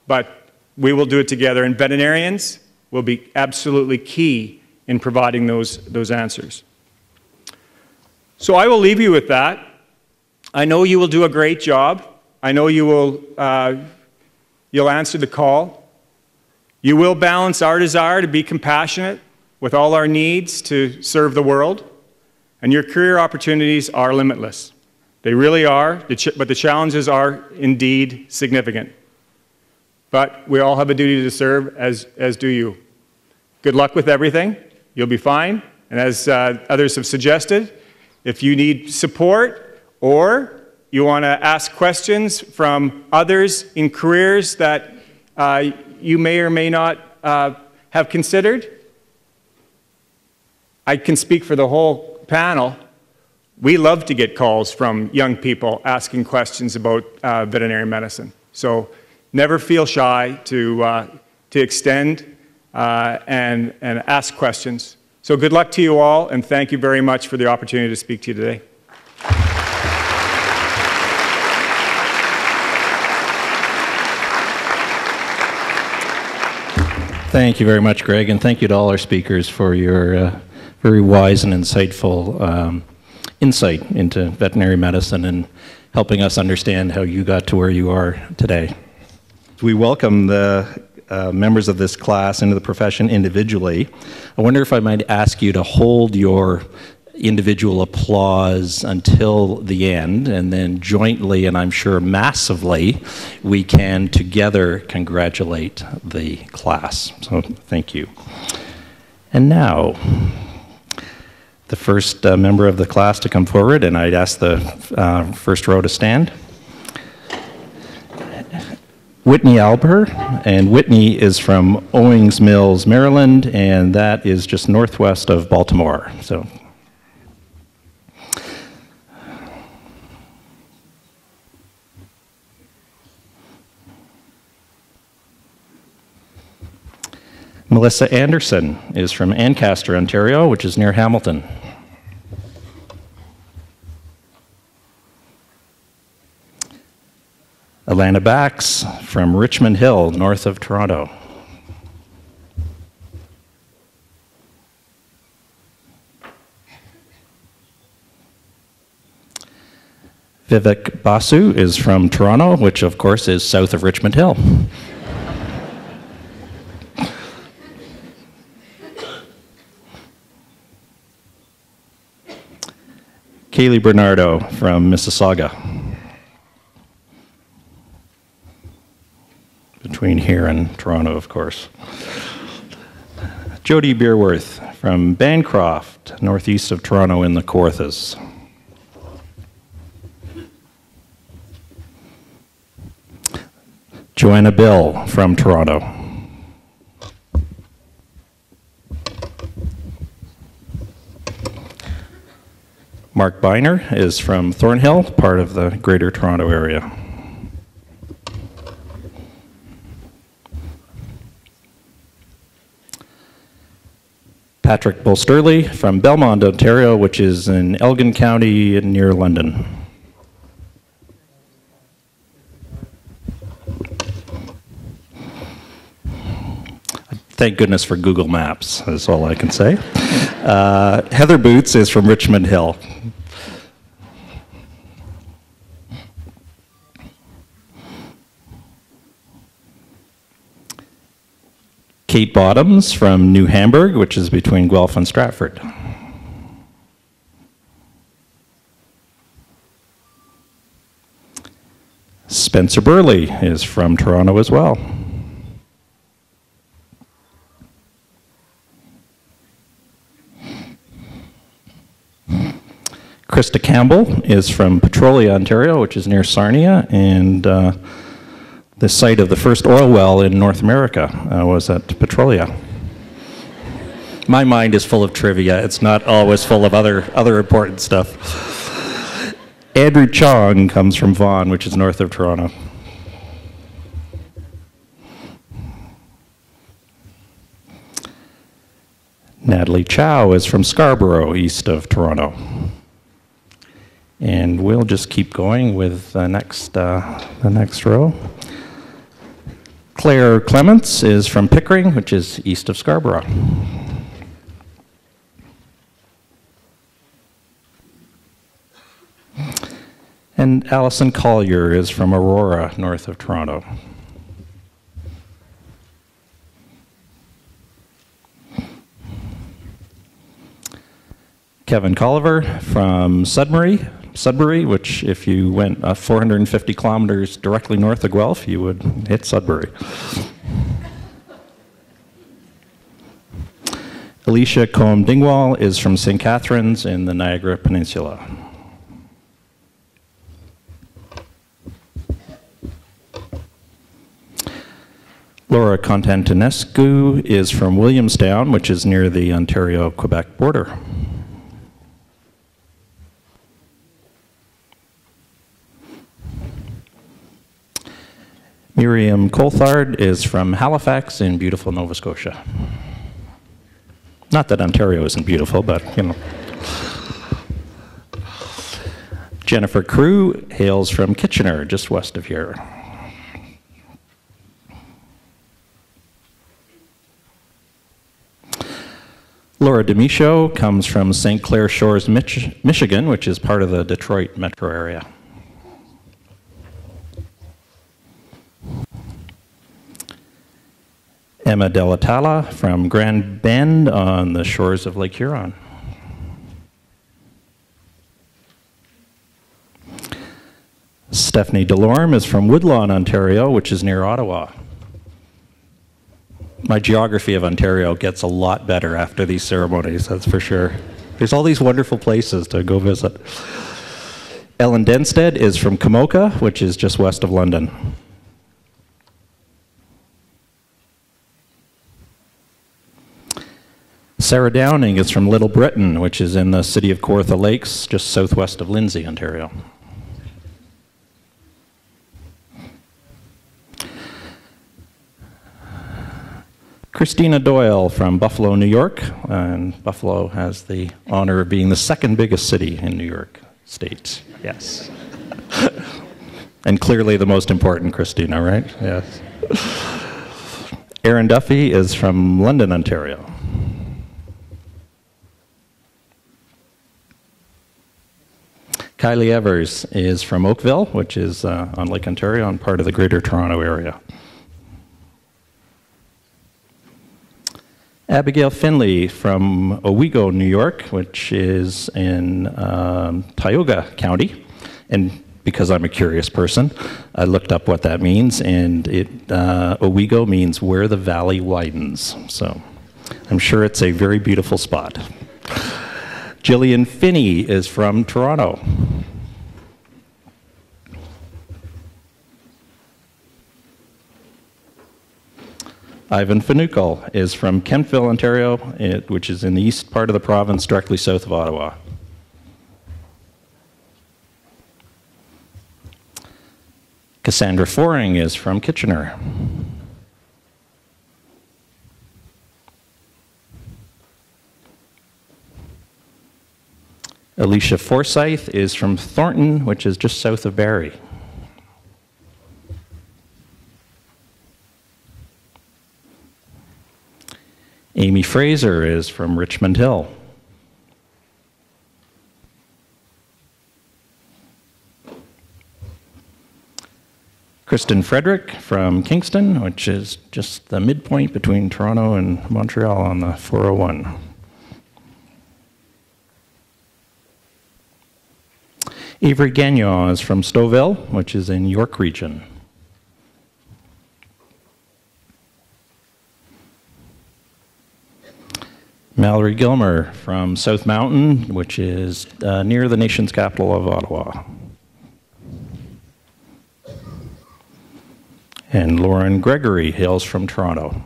But we will do it together, and veterinarians will be absolutely key in providing those answers. So I will leave you with that. I know you will do a great job. I know you'll answer the call. You will balance our desire to be compassionate with all our needs to serve the world, and your career opportunities are limitless. They really are, but the challenges are indeed significant. But we all have a duty to serve, as do you. Good luck with everything. You'll be fine. And as others have suggested, if you need support or you want to ask questions from others in careers that you may or may not have considered, I can speak for the whole panel. We love to get calls from young people asking questions about veterinary medicine. So never feel shy to extend and ask questions. So good luck to you all, and thank you very much for the opportunity to speak to you today. Thank you very much, Greg, and thank you to all our speakers for your very wise and insightful insight into veterinary medicine and helping us understand how you got to where you are today. We welcome the members of this class into the profession individually. I wonder if I might ask you to hold your individual applause until the end, and then jointly, and I'm sure massively, we can together congratulate the class. So thank you. And now, the first member of the class to come forward, and I'd ask the first row to stand. Whitney Alber, and Whitney is from Owings Mills, Maryland, and that is just northwest of Baltimore. So, Melissa Anderson is from Ancaster, Ontario, which is near Hamilton. Alana Bax from Richmond Hill, north of Toronto. Vivek Basu is from Toronto, which of course is south of Richmond Hill. Kaylee Bernardo from Mississauga. Between here and Toronto, of course. Jody Beerworth from Bancroft, northeast of Toronto in the Kawarthas. Joanna Bill from Toronto. Mark Biner is from Thornhill, part of the Greater Toronto area. Patrick Bolsterley from Belmont, Ontario, which is in Elgin County near London. Thank goodness for Google Maps, is all I can say. Heather Boots is from Richmond Hill. Kate Bottoms from New Hamburg, which is between Guelph and Stratford. Spencer Burley is from Toronto as well. Krista Campbell is from Petrolia, Ontario, which is near Sarnia, and the site of the first oil well in North America was at Petrolia. My mind is full of trivia. It's not always full of other important stuff. Andrew Chong comes from Vaughan, which is north of Toronto. Natalie Chow is from Scarborough, east of Toronto. And we'll just keep going with the next row. Claire Clements is from Pickering, which is east of Scarborough. And Allison Collier is from Aurora, north of Toronto. Kevin Colliver from Sudbury, which if you went 450 kilometers directly north of Guelph, you would hit Sudbury. Alicia Combe Dingwall is from St. Catharines in the Niagara Peninsula. Laura Constantinescu is from Williamstown, which is near the Ontario-Quebec border. Miriam Coulthard is from Halifax in beautiful Nova Scotia. Not that Ontario isn't beautiful, but you know. Jennifer Crew hails from Kitchener, just west of here. Laura D'Amico comes from St. Clair Shores, Michigan, which is part of the Detroit metro area. Emma Delatala from Grand Bend on the shores of Lake Huron. Stephanie Delorme is from Woodlawn, Ontario, which is near Ottawa. My geography of Ontario gets a lot better after these ceremonies, that's for sure. There's all these wonderful places to go visit. Ellen Denstead is from Kamoka, which is just west of London. Sarah Downing is from Little Britain, which is in the city of Kawartha Lakes, just southwest of Lindsay, Ontario. Christina Doyle from Buffalo, New York, and Buffalo has the honor of being the second biggest city in New York State. Yes. And clearly the most important, Christina, right? Yes. Aaron Duffy is from London, Ontario. Kylie Evers is from Oakville, which is on Lake Ontario and part of the Greater Toronto area. Abigail Finley from Owego, New York, which is in Tioga County. And because I'm a curious person, I looked up what that means, and Owego means where the valley widens. So I'm sure it's a very beautiful spot. Jillian Finney is from Toronto. Ivan Finuckel is from Kentville, Ontario, which is in the east part of the province, directly south of Ottawa. Cassandra Foring is from Kitchener. Alicia Forsyth is from Thornton, which is just south of Barrie. Amy Fraser is from Richmond Hill. Kristen Frederick from Kingston, which is just the midpoint between Toronto and Montreal on the 401. Avery Gagnon is from Stouffville, which is in York Region. Mallory Gilmer from South Mountain, which is near the nation's capital of Ottawa. And Lauren Gregory hails from Toronto.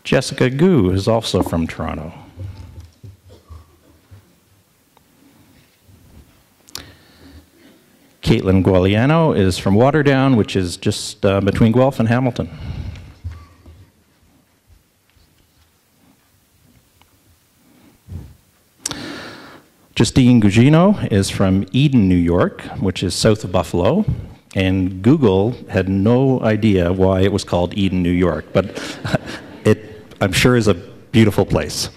Jessica Gu is also from Toronto. Caitlin Gualiano is from Waterdown, which is just between Guelph and Hamilton. Justine Gugino is from Eden, New York, which is south of Buffalo. And Google had no idea why it was called Eden, New York, but it, I'm sure, is a beautiful place.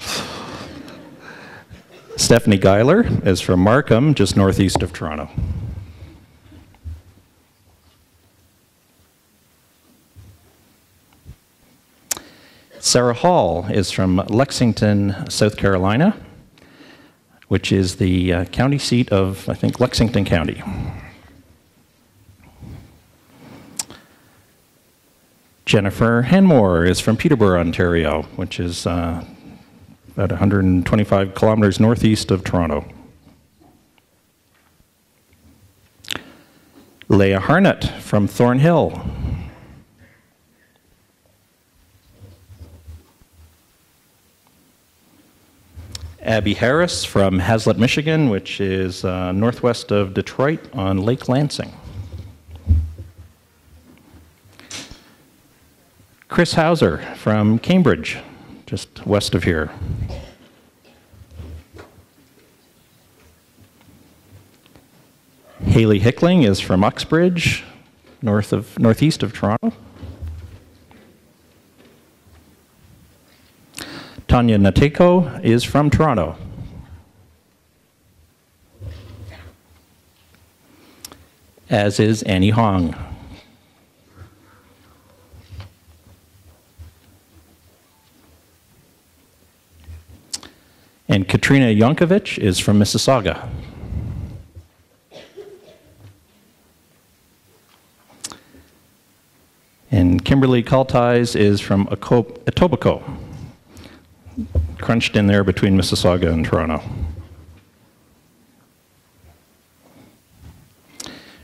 Stephanie Geiler is from Markham, just northeast of Toronto. Sarah Hall is from Lexington, South Carolina, which is the county seat of, I think, Lexington County. Jennifer Henmore is from Peterborough, Ontario, which is about 125 kilometers northeast of Toronto. Leah Harnett from Thornhill. Abby Harris from Haslett, Michigan, which is northwest of Detroit on Lake Lansing. Chris Hauser from Cambridge, just west of here. Haley Hickling is from Uxbridge, northeast of Toronto. Tanya Nateko is from Toronto. As is Annie Hong. And Katrina Yankovic is from Mississauga. And Kimberly Kaltais is from Etobicoke, crunched in there between Mississauga and Toronto.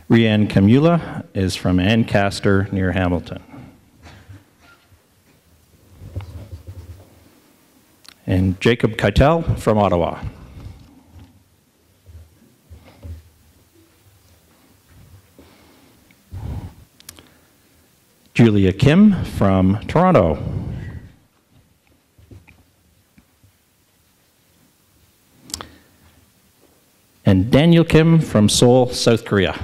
Rianne Camula is from Ancaster near Hamilton. And Jacob Keitel from Ottawa. Julia Kim from Toronto. And Daniel Kim from Seoul, South Korea.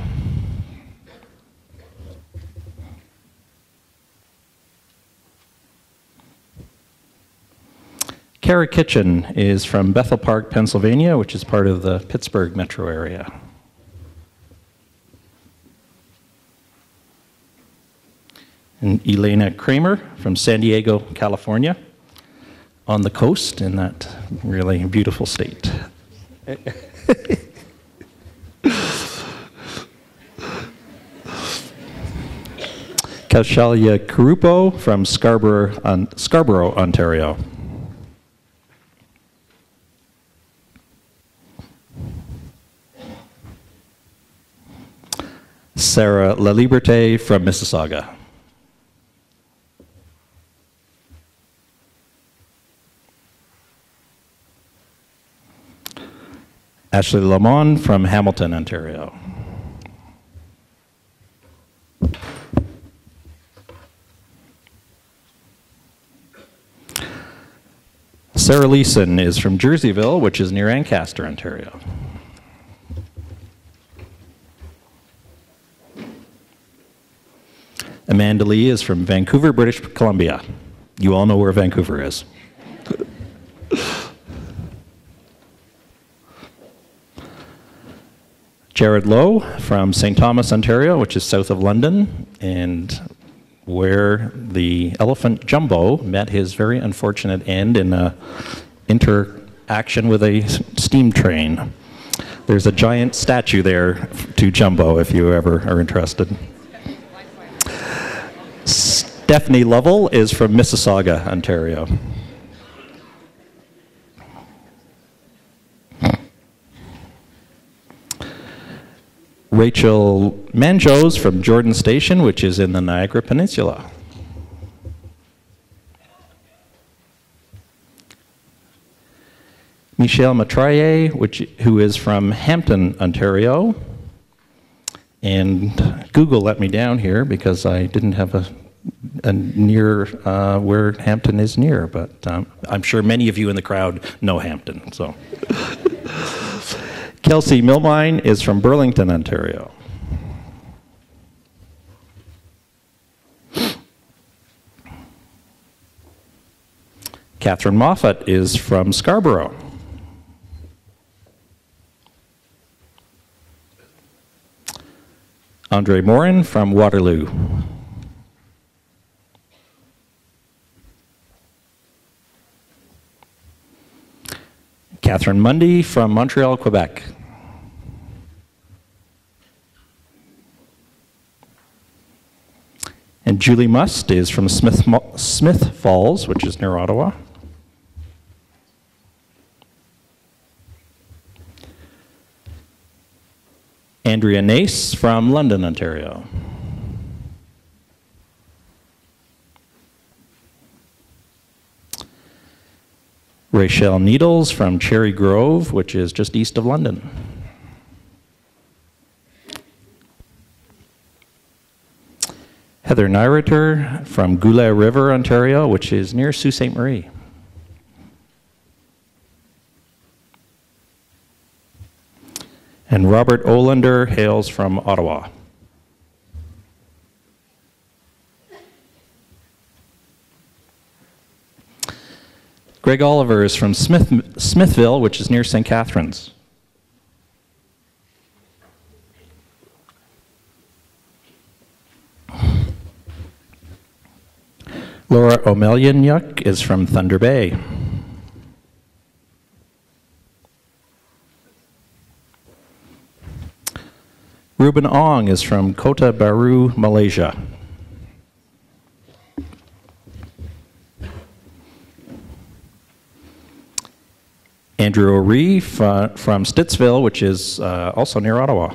Kara Kitchen is from Bethel Park, Pennsylvania, which is part of the Pittsburgh metro area. And Elena Kramer from San Diego, California, on the coast in that really beautiful state. Kaushalya Karupo from Scarborough, Ontario. Sarah Laliberte from Mississauga. Ashley Lamont from Hamilton, Ontario. Sarah Leeson is from Jerseyville, which is near Ancaster, Ontario. Amanda Lee is from Vancouver, British Columbia. You all know where Vancouver is. Jared Lowe from St. Thomas, Ontario, which is south of London, and where the elephant Jumbo met his very unfortunate end in an interaction with a steam train. There's a giant statue there to Jumbo if you ever are interested. Stephanie Lovell is from Mississauga, Ontario. Rachel Manjos from Jordan Station, which is in the Niagara Peninsula. Michelle Matraye, who is from Hampton, Ontario. And Google let me down here because I didn't have a near where Hampton is near, but I'm sure many of you in the crowd know Hampton. So, Kelsey Milmine is from Burlington, Ontario. Catherine Moffat is from Scarborough. Andre Morin from Waterloo. Catherine Mundy from Montreal, Quebec. And Julie Must is from Smith Falls, which is near Ottawa. Andrea Nace from London, Ontario. Rachel Needles from Cherry Grove, which is just east of London. Heather Nyreter from Goulet River, Ontario, which is near Sault Ste. Marie. And Robert Olander hails from Ottawa. Greg Oliver is from Smithville, which is near St. Catharines. Laura Omelyanyuk is from Thunder Bay. Ruben Ong is from Kota Baru, Malaysia. Andrew O'Ree from Stittsville, which is also near Ottawa.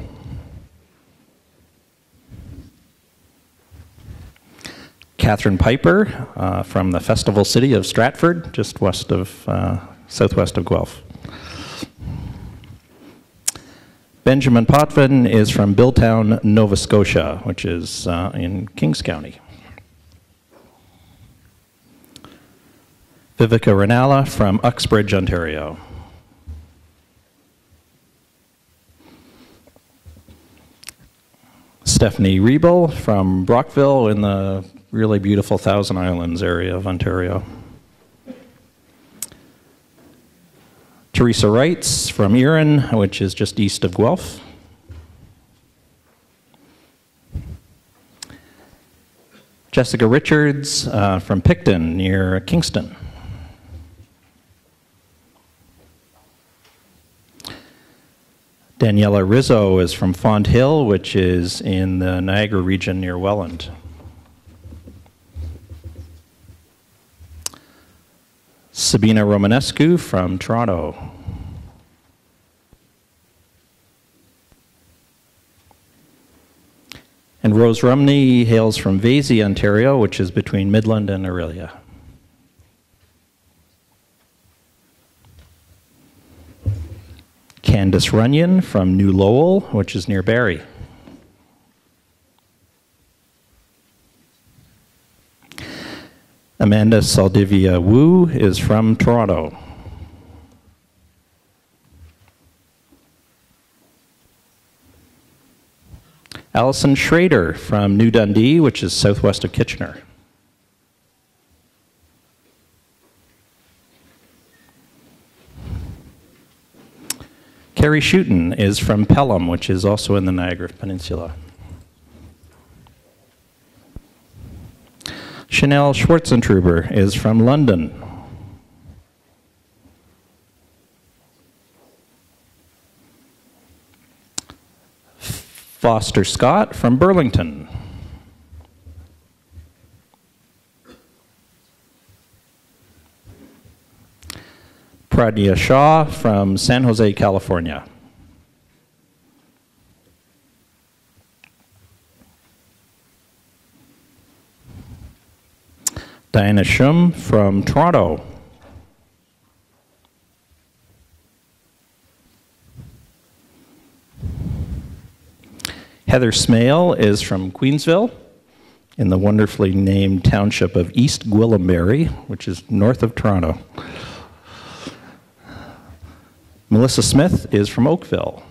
Catherine Piper from the Festival City of Stratford, just west of, southwest of Guelph. Benjamin Potvin is from Billtown, Nova Scotia, which is in Kings County. Vivica Ranalla from Uxbridge, Ontario. Stephanie Riebel from Brockville in the really beautiful Thousand Islands area of Ontario. Teresa Wrights from Erin, which is just east of Jessica Richards from Picton near Kingston. Daniela Rizzo is from Fond Hill, which is in the Niagara region near Welland. Sabina Romanescu from Toronto. And Rose Rumney hails from Vasey, Ontario, which is between Midland and Orillia. Candace Runyon from New Lowell, which is near Barrie. Amanda Saldivia Wu is from Toronto. Allison Schrader from New Dundee, which is southwest of Kitchener. Carrie Schutten is from Pelham, which is also in the Niagara Peninsula. Chanel Schwarzentruber is from London. Foster Scott from Burlington. Pradnya Shah from San Jose, California. Diana Shum from Toronto. Heather Smale is from Queensville in the wonderfully named township of East Gwillimbury, which is north of Toronto. Melissa Smith is from Oakville.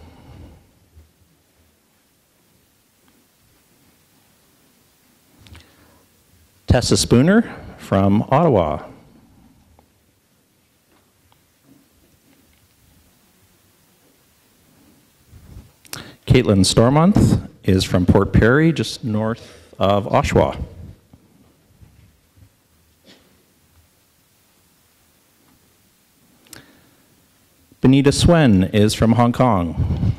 Tessa Spooner from Ottawa. Caitlin Stormonth is from Port Perry, just north of Oshawa. Benita Swen is from Hong Kong.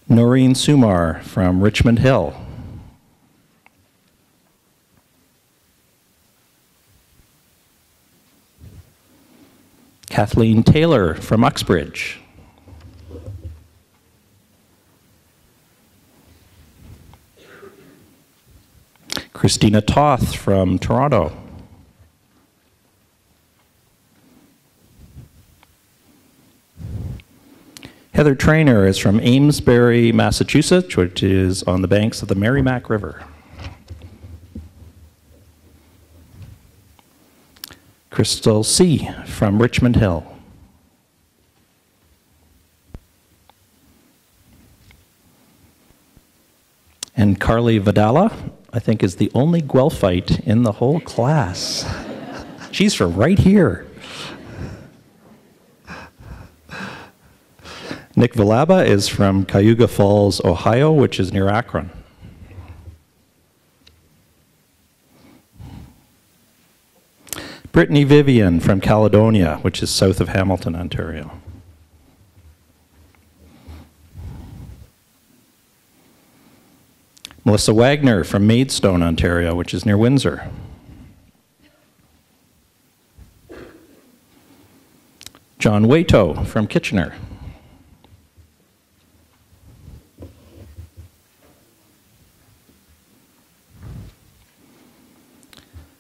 Noreen Sumar from Richmond Hill. Kathleen Taylor from Uxbridge. Christina Toth from Toronto. Heather Trainer is from Amesbury, Massachusetts, which is on the banks of the Merrimack River. Crystal C. from Richmond Hill. And Carly Vidala, I think, is the only Guelphite in the whole class. She's from right here. Nick Vilaba is from Cayuga Falls, Ohio, which is near Akron. Brittany Vivian from Caledonia, which is south of Hamilton, Ontario. Melissa Wagner from Maidstone, Ontario, which is near Windsor. John Waito from Kitchener.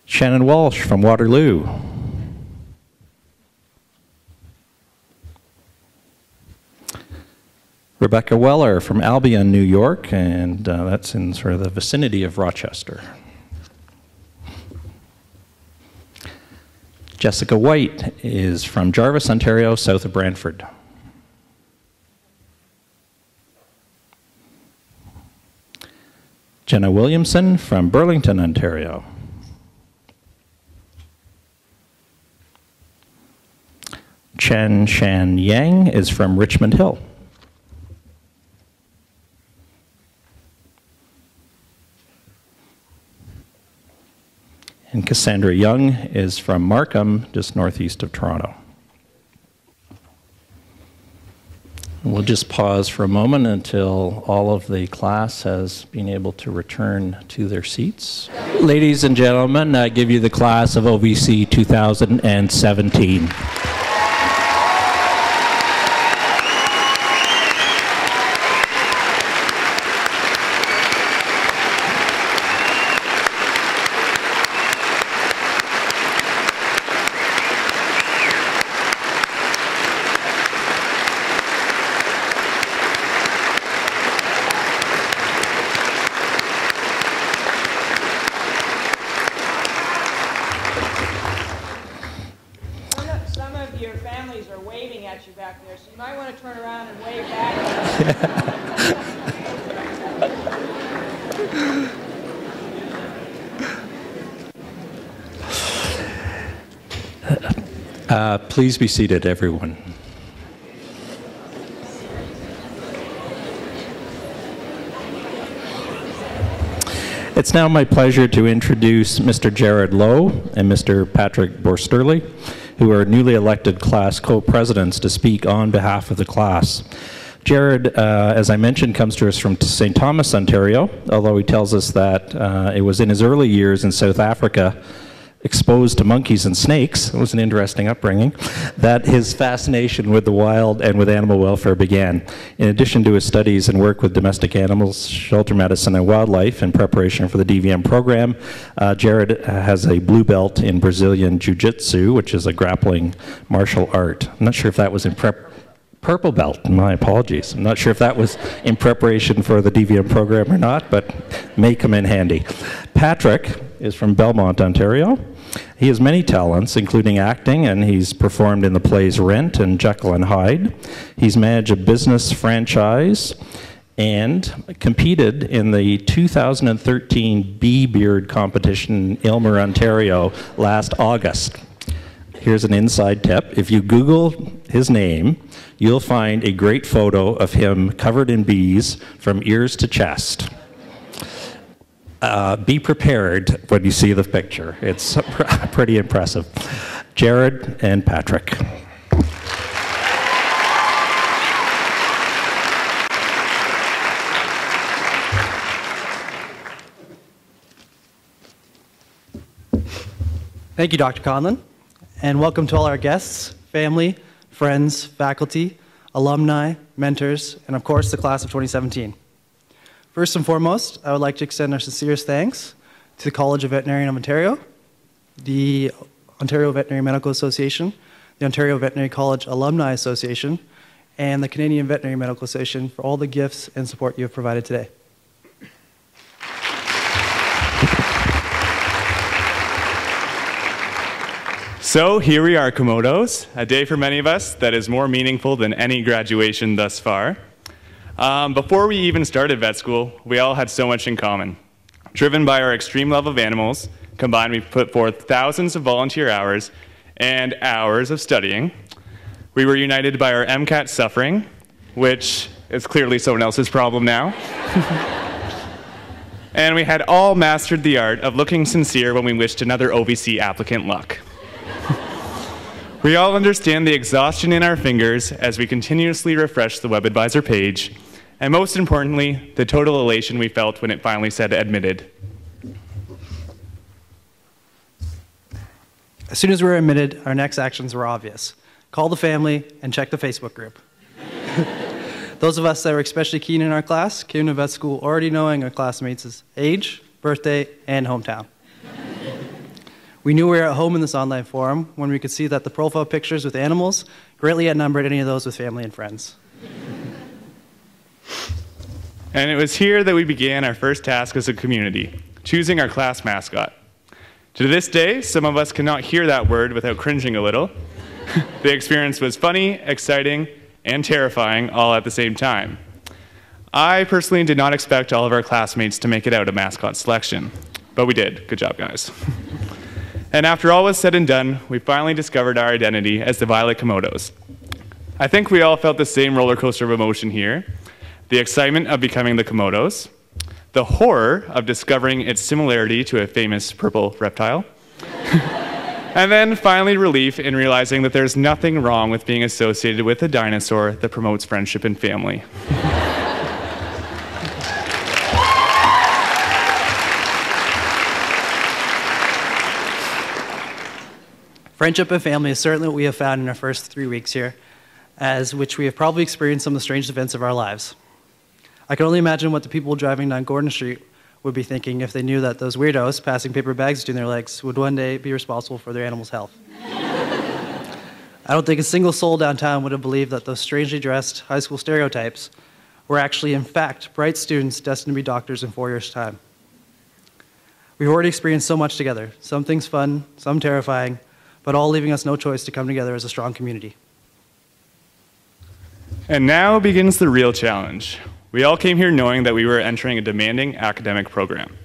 Shannon Walsh from Waterloo. Rebecca Weller from Albion, New York, and that's in sort of the vicinity of Rochester. Jessica White is from Jarvis, Ontario, south of Brantford. Jenna Williamson from Burlington, Ontario. Chen Shan Yang is from Richmond Hill. Cassandra Young is from Markham, just northeast of Toronto. We'll just pause for a moment until all of the class has been able to return to their seats. Ladies and gentlemen, I give you the class of OVC 2017. Please be seated, everyone. It's now my pleasure to introduce Mr. Jared Lowe and Mr. Patrick Borsterley, who are newly elected class co-presidents, to speak on behalf of the class. Jared, as I mentioned, comes to us from St. Thomas, Ontario, although he tells us that it was in his early years in South Africa, exposed to monkeys and snakes, it was an interesting upbringing, that his fascination with the wild and with animal welfare began. In addition to his studies and work with domestic animals, shelter medicine, and wildlife in preparation for the DVM program, Jared has a blue belt in Brazilian Jiu-Jitsu, which is a grappling martial art. I'm not sure if that was in purple belt, my apologies. I'm not sure if that was in preparation for the DVM program or not, but may come in handy. Patrick is from Belmont, Ontario. He has many talents, including acting, and he's performed in the plays Rent and Jekyll and Hyde. He's managed a business franchise and competed in the 2013 Bee Beard competition in Aylmer, Ontario last August. Here's an inside tip. If you Google his name, you'll find a great photo of him covered in bees from ears to chest. Be prepared when you see the picture. It's pretty impressive. Jared and Patrick. Thank you, Dr. Conlon, and welcome to all our guests, family, friends, faculty, alumni, mentors, and of course the class of 2017. First and foremost, I would like to extend our sincerest thanks to the College of Veterinary of Ontario, the Ontario Veterinary Medical Association, the Ontario Veterinary College Alumni Association, and the Canadian Veterinary Medical Association for all the gifts and support you have provided today. So here we are, Komodos, a day for many of us that is more meaningful than any graduation thus far. Before we even started vet school, we all had so much in common. Driven by our extreme love of animals, combined we've put forth thousands of volunteer hours and hours of studying. We were united by our MCAT suffering, which is clearly someone else's problem now. And we had all mastered the art of looking sincere when we wished another OVC applicant luck. We all understand the exhaustion in our fingers as we continuously refresh the WebAdvisor page, and most importantly, the total elation we felt when it finally said admitted. As soon as we were admitted, our next actions were obvious. Call the family and check the Facebook group. Those of us that were especially keen in our class came to vet school already knowing our classmates' age, birthday, and hometown. We knew we were at home in this online forum when we could see that the profile pictures with animals greatly outnumbered any of those with family and friends. And it was here that we began our first task as a community, choosing our class mascot. To this day, some of us cannot hear that word without cringing a little. The experience was funny, exciting, and terrifying all at the same time. I personally did not expect all of our classmates to make it out of mascot selection, but we did. Good job, guys. And after all was said and done, we finally discovered our identity as the Violet Komodos. I think we all felt the same roller coaster of emotion here. The excitement of becoming the Komodos, the horror of discovering its similarity to a famous purple reptile, And then finally relief in realizing that there's nothing wrong with being associated with a dinosaur that promotes friendship and family. Friendship and family is certainly what we have found in our first 3 weeks here, as which we have probably experienced some of the strangest events of our lives. I can only imagine what the people driving down Gordon Street would be thinking if they knew that those weirdos passing paper bags between their legs would one day be responsible for their animals' health. I don't think a single soul downtown would have believed that those strangely dressed high school stereotypes were actually, in fact, bright students destined to be doctors in 4 years' time. We've already experienced so much together, some things fun, some terrifying, but all leaving us no choice to come together as a strong community. And now begins the real challenge. We all came here knowing that we were entering a demanding academic program.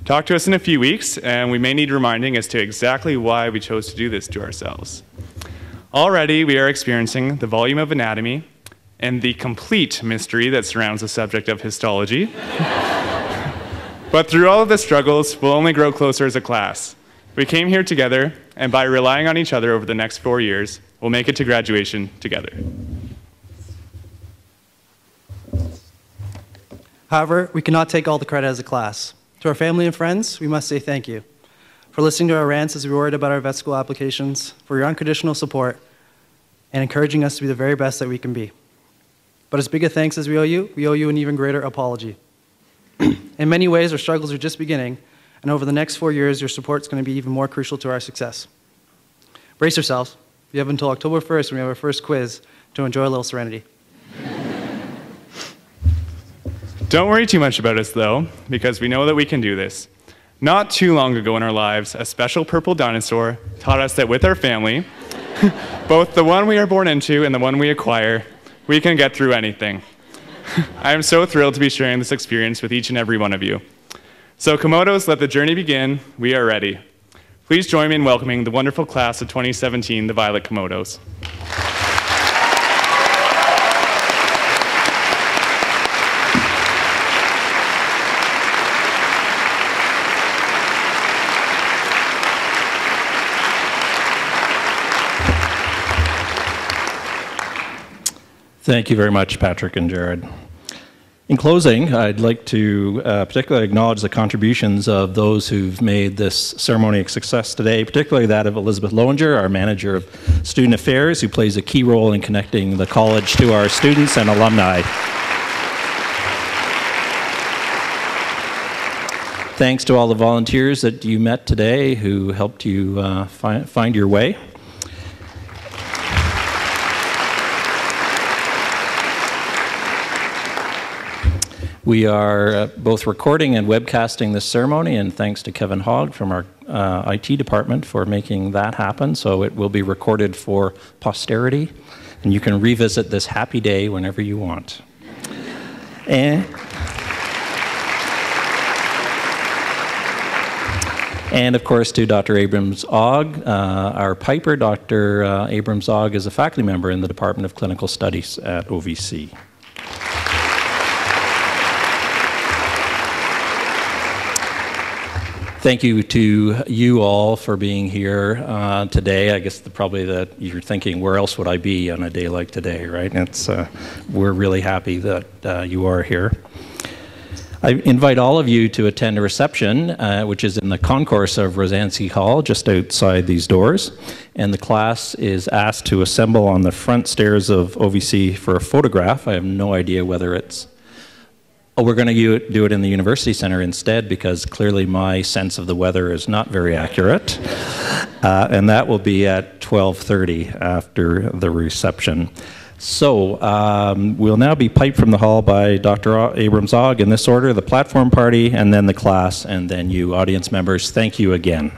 Talk to us in a few weeks, and we may need reminding as to exactly why we chose to do this to ourselves. Already, we are experiencing the volume of anatomy and the complete mystery that surrounds the subject of histology. But through all of the struggles, we'll only grow closer as a class. We came here together, and by relying on each other over the next 4 years, we'll make it to graduation together. However, we cannot take all the credit as a class. To our family and friends, we must say thank you for listening to our rants as we worried about our vet school applications, for your unconditional support, and encouraging us to be the very best that we can be. But as big a thanks as we owe you an even greater apology. In many ways, our struggles are just beginning, and over the next 4 years, your support is going to be even more crucial to our success. Brace yourselves. You have until October 1st when we have our first quiz to enjoy a little serenity. Don't worry too much about us, though, because we know that we can do this. Not too long ago in our lives, a special purple dinosaur taught us that with our family, both the one we are born into and the one we acquire, we can get through anything. I am so thrilled to be sharing this experience with each and every one of you. So Komodos, let the journey begin. We are ready. Please join me in welcoming the wonderful class of 2017, the Violet Komodos. Thank you very much, Patrick and Jared. In closing, I'd like to particularly acknowledge the contributions of those who've made this ceremony a success today, particularly that of Elizabeth Lowinger, our Manager of Student Affairs, who plays a key role in connecting the college to our students and alumni. Thanks to all the volunteers that you met today who helped you find your way. We are both recording and webcasting this ceremony, and thanks to Kevin Hogg from our IT department for making that happen. So it will be recorded for posterity, and you can revisit this happy day whenever you want. And of course, to Dr. Abrams-Ogg, our Piper. Dr. Abrams-Ogg is a faculty member in the Department of Clinical Studies at OVC. Thank you to you all for being here today. I guess probably that you're thinking, where else would I be on a day like today, right? We're really happy that you are here. I invite all of you to attend a reception, which is in the concourse of Rosansky Hall, just outside these doors. And the class is asked to assemble on the front stairs of OVC for a photograph. I have no idea whether it's... Oh, we're going to do it in the University Center instead, because clearly my sense of the weather is not very accurate. And that will be at 12:30 after the reception. So we'll now be piped from the hall by Dr. Abrams-Ogg in this order: the platform party, and then the class, and then you audience members. Thank you again.